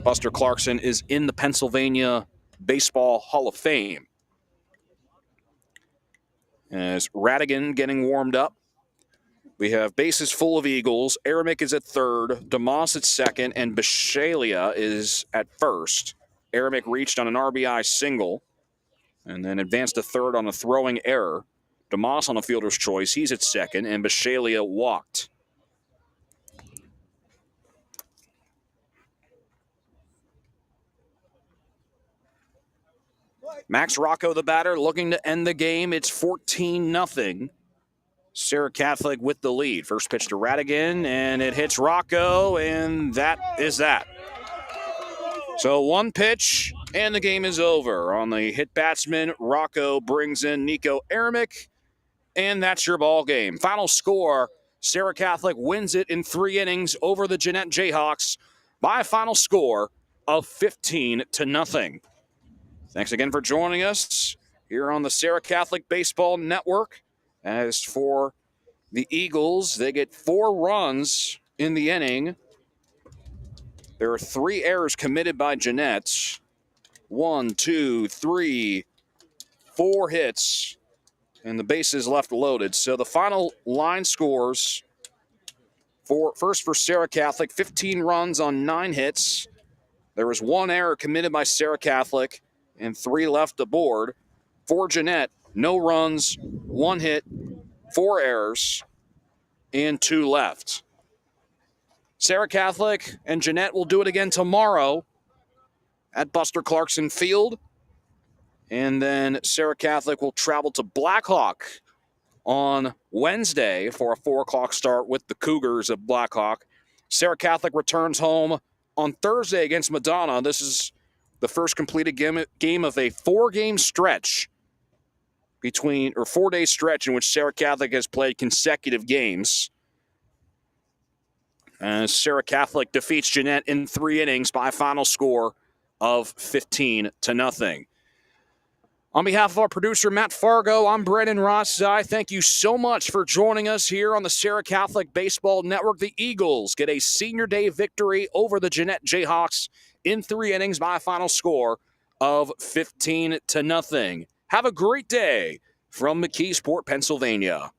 Buster Clarkson is in the Pennsylvania Baseball Hall of Fame. as Radigan getting warmed up. We have bases full of Eagles. Aramick is at third, DeMoss at second, and Bishalia is at first. Aramick reached on an RBI single and then advanced to third on a throwing error. DeMoss on a fielder's choice. He's at second, and Bishalia walked. Max Rocco, the batter, looking to end the game. It's 14-0. Serra Catholic with the lead. First pitch to Radigan, and it hits Rocco, and that is that. So one pitch, and the game is over. On the hit batsman, Rocco brings in Nico Aramick, and that's your ball game. Final score, Serra Catholic wins it in 3 innings over the Jeannette Jayhawks by a final score of 15-0. Thanks again for joining us here on the Serra Catholic Baseball Network. As for the Eagles, they get 4 runs in the inning. There are 3 errors committed by Jeannette. 1, 2, 3, 4 hits, and the bases left loaded. So the final line scores for Serra Catholic, 15 runs on 9 hits. There was 1 error committed by Serra Catholic and 3 left aboard. For Jeannette, no runs, 1 hit, 4 errors, and 2 left. Serra Catholic and Jeannette will do it again tomorrow at Buster Clarkson Field. And then Serra Catholic will travel to Blackhawk on Wednesday for a 4 o'clock start with the Cougars of Blackhawk. Serra Catholic returns home on Thursday against Madonna. This is the first completed game of a 4-game stretch 4-day stretch in which Serra Catholic has played consecutive games. As Serra Catholic defeats Jeannette in 3 innings by a final score of 15-0. On behalf of our producer, Matt Fargo, I'm Brandon Ross. I thank you so much for joining us here on the Serra Catholic Baseball Network. The Eagles get a senior day victory over the Jeannette Jayhawks in 3 innings by a final score of 15-0. Have a great day from McKeesport, Pennsylvania.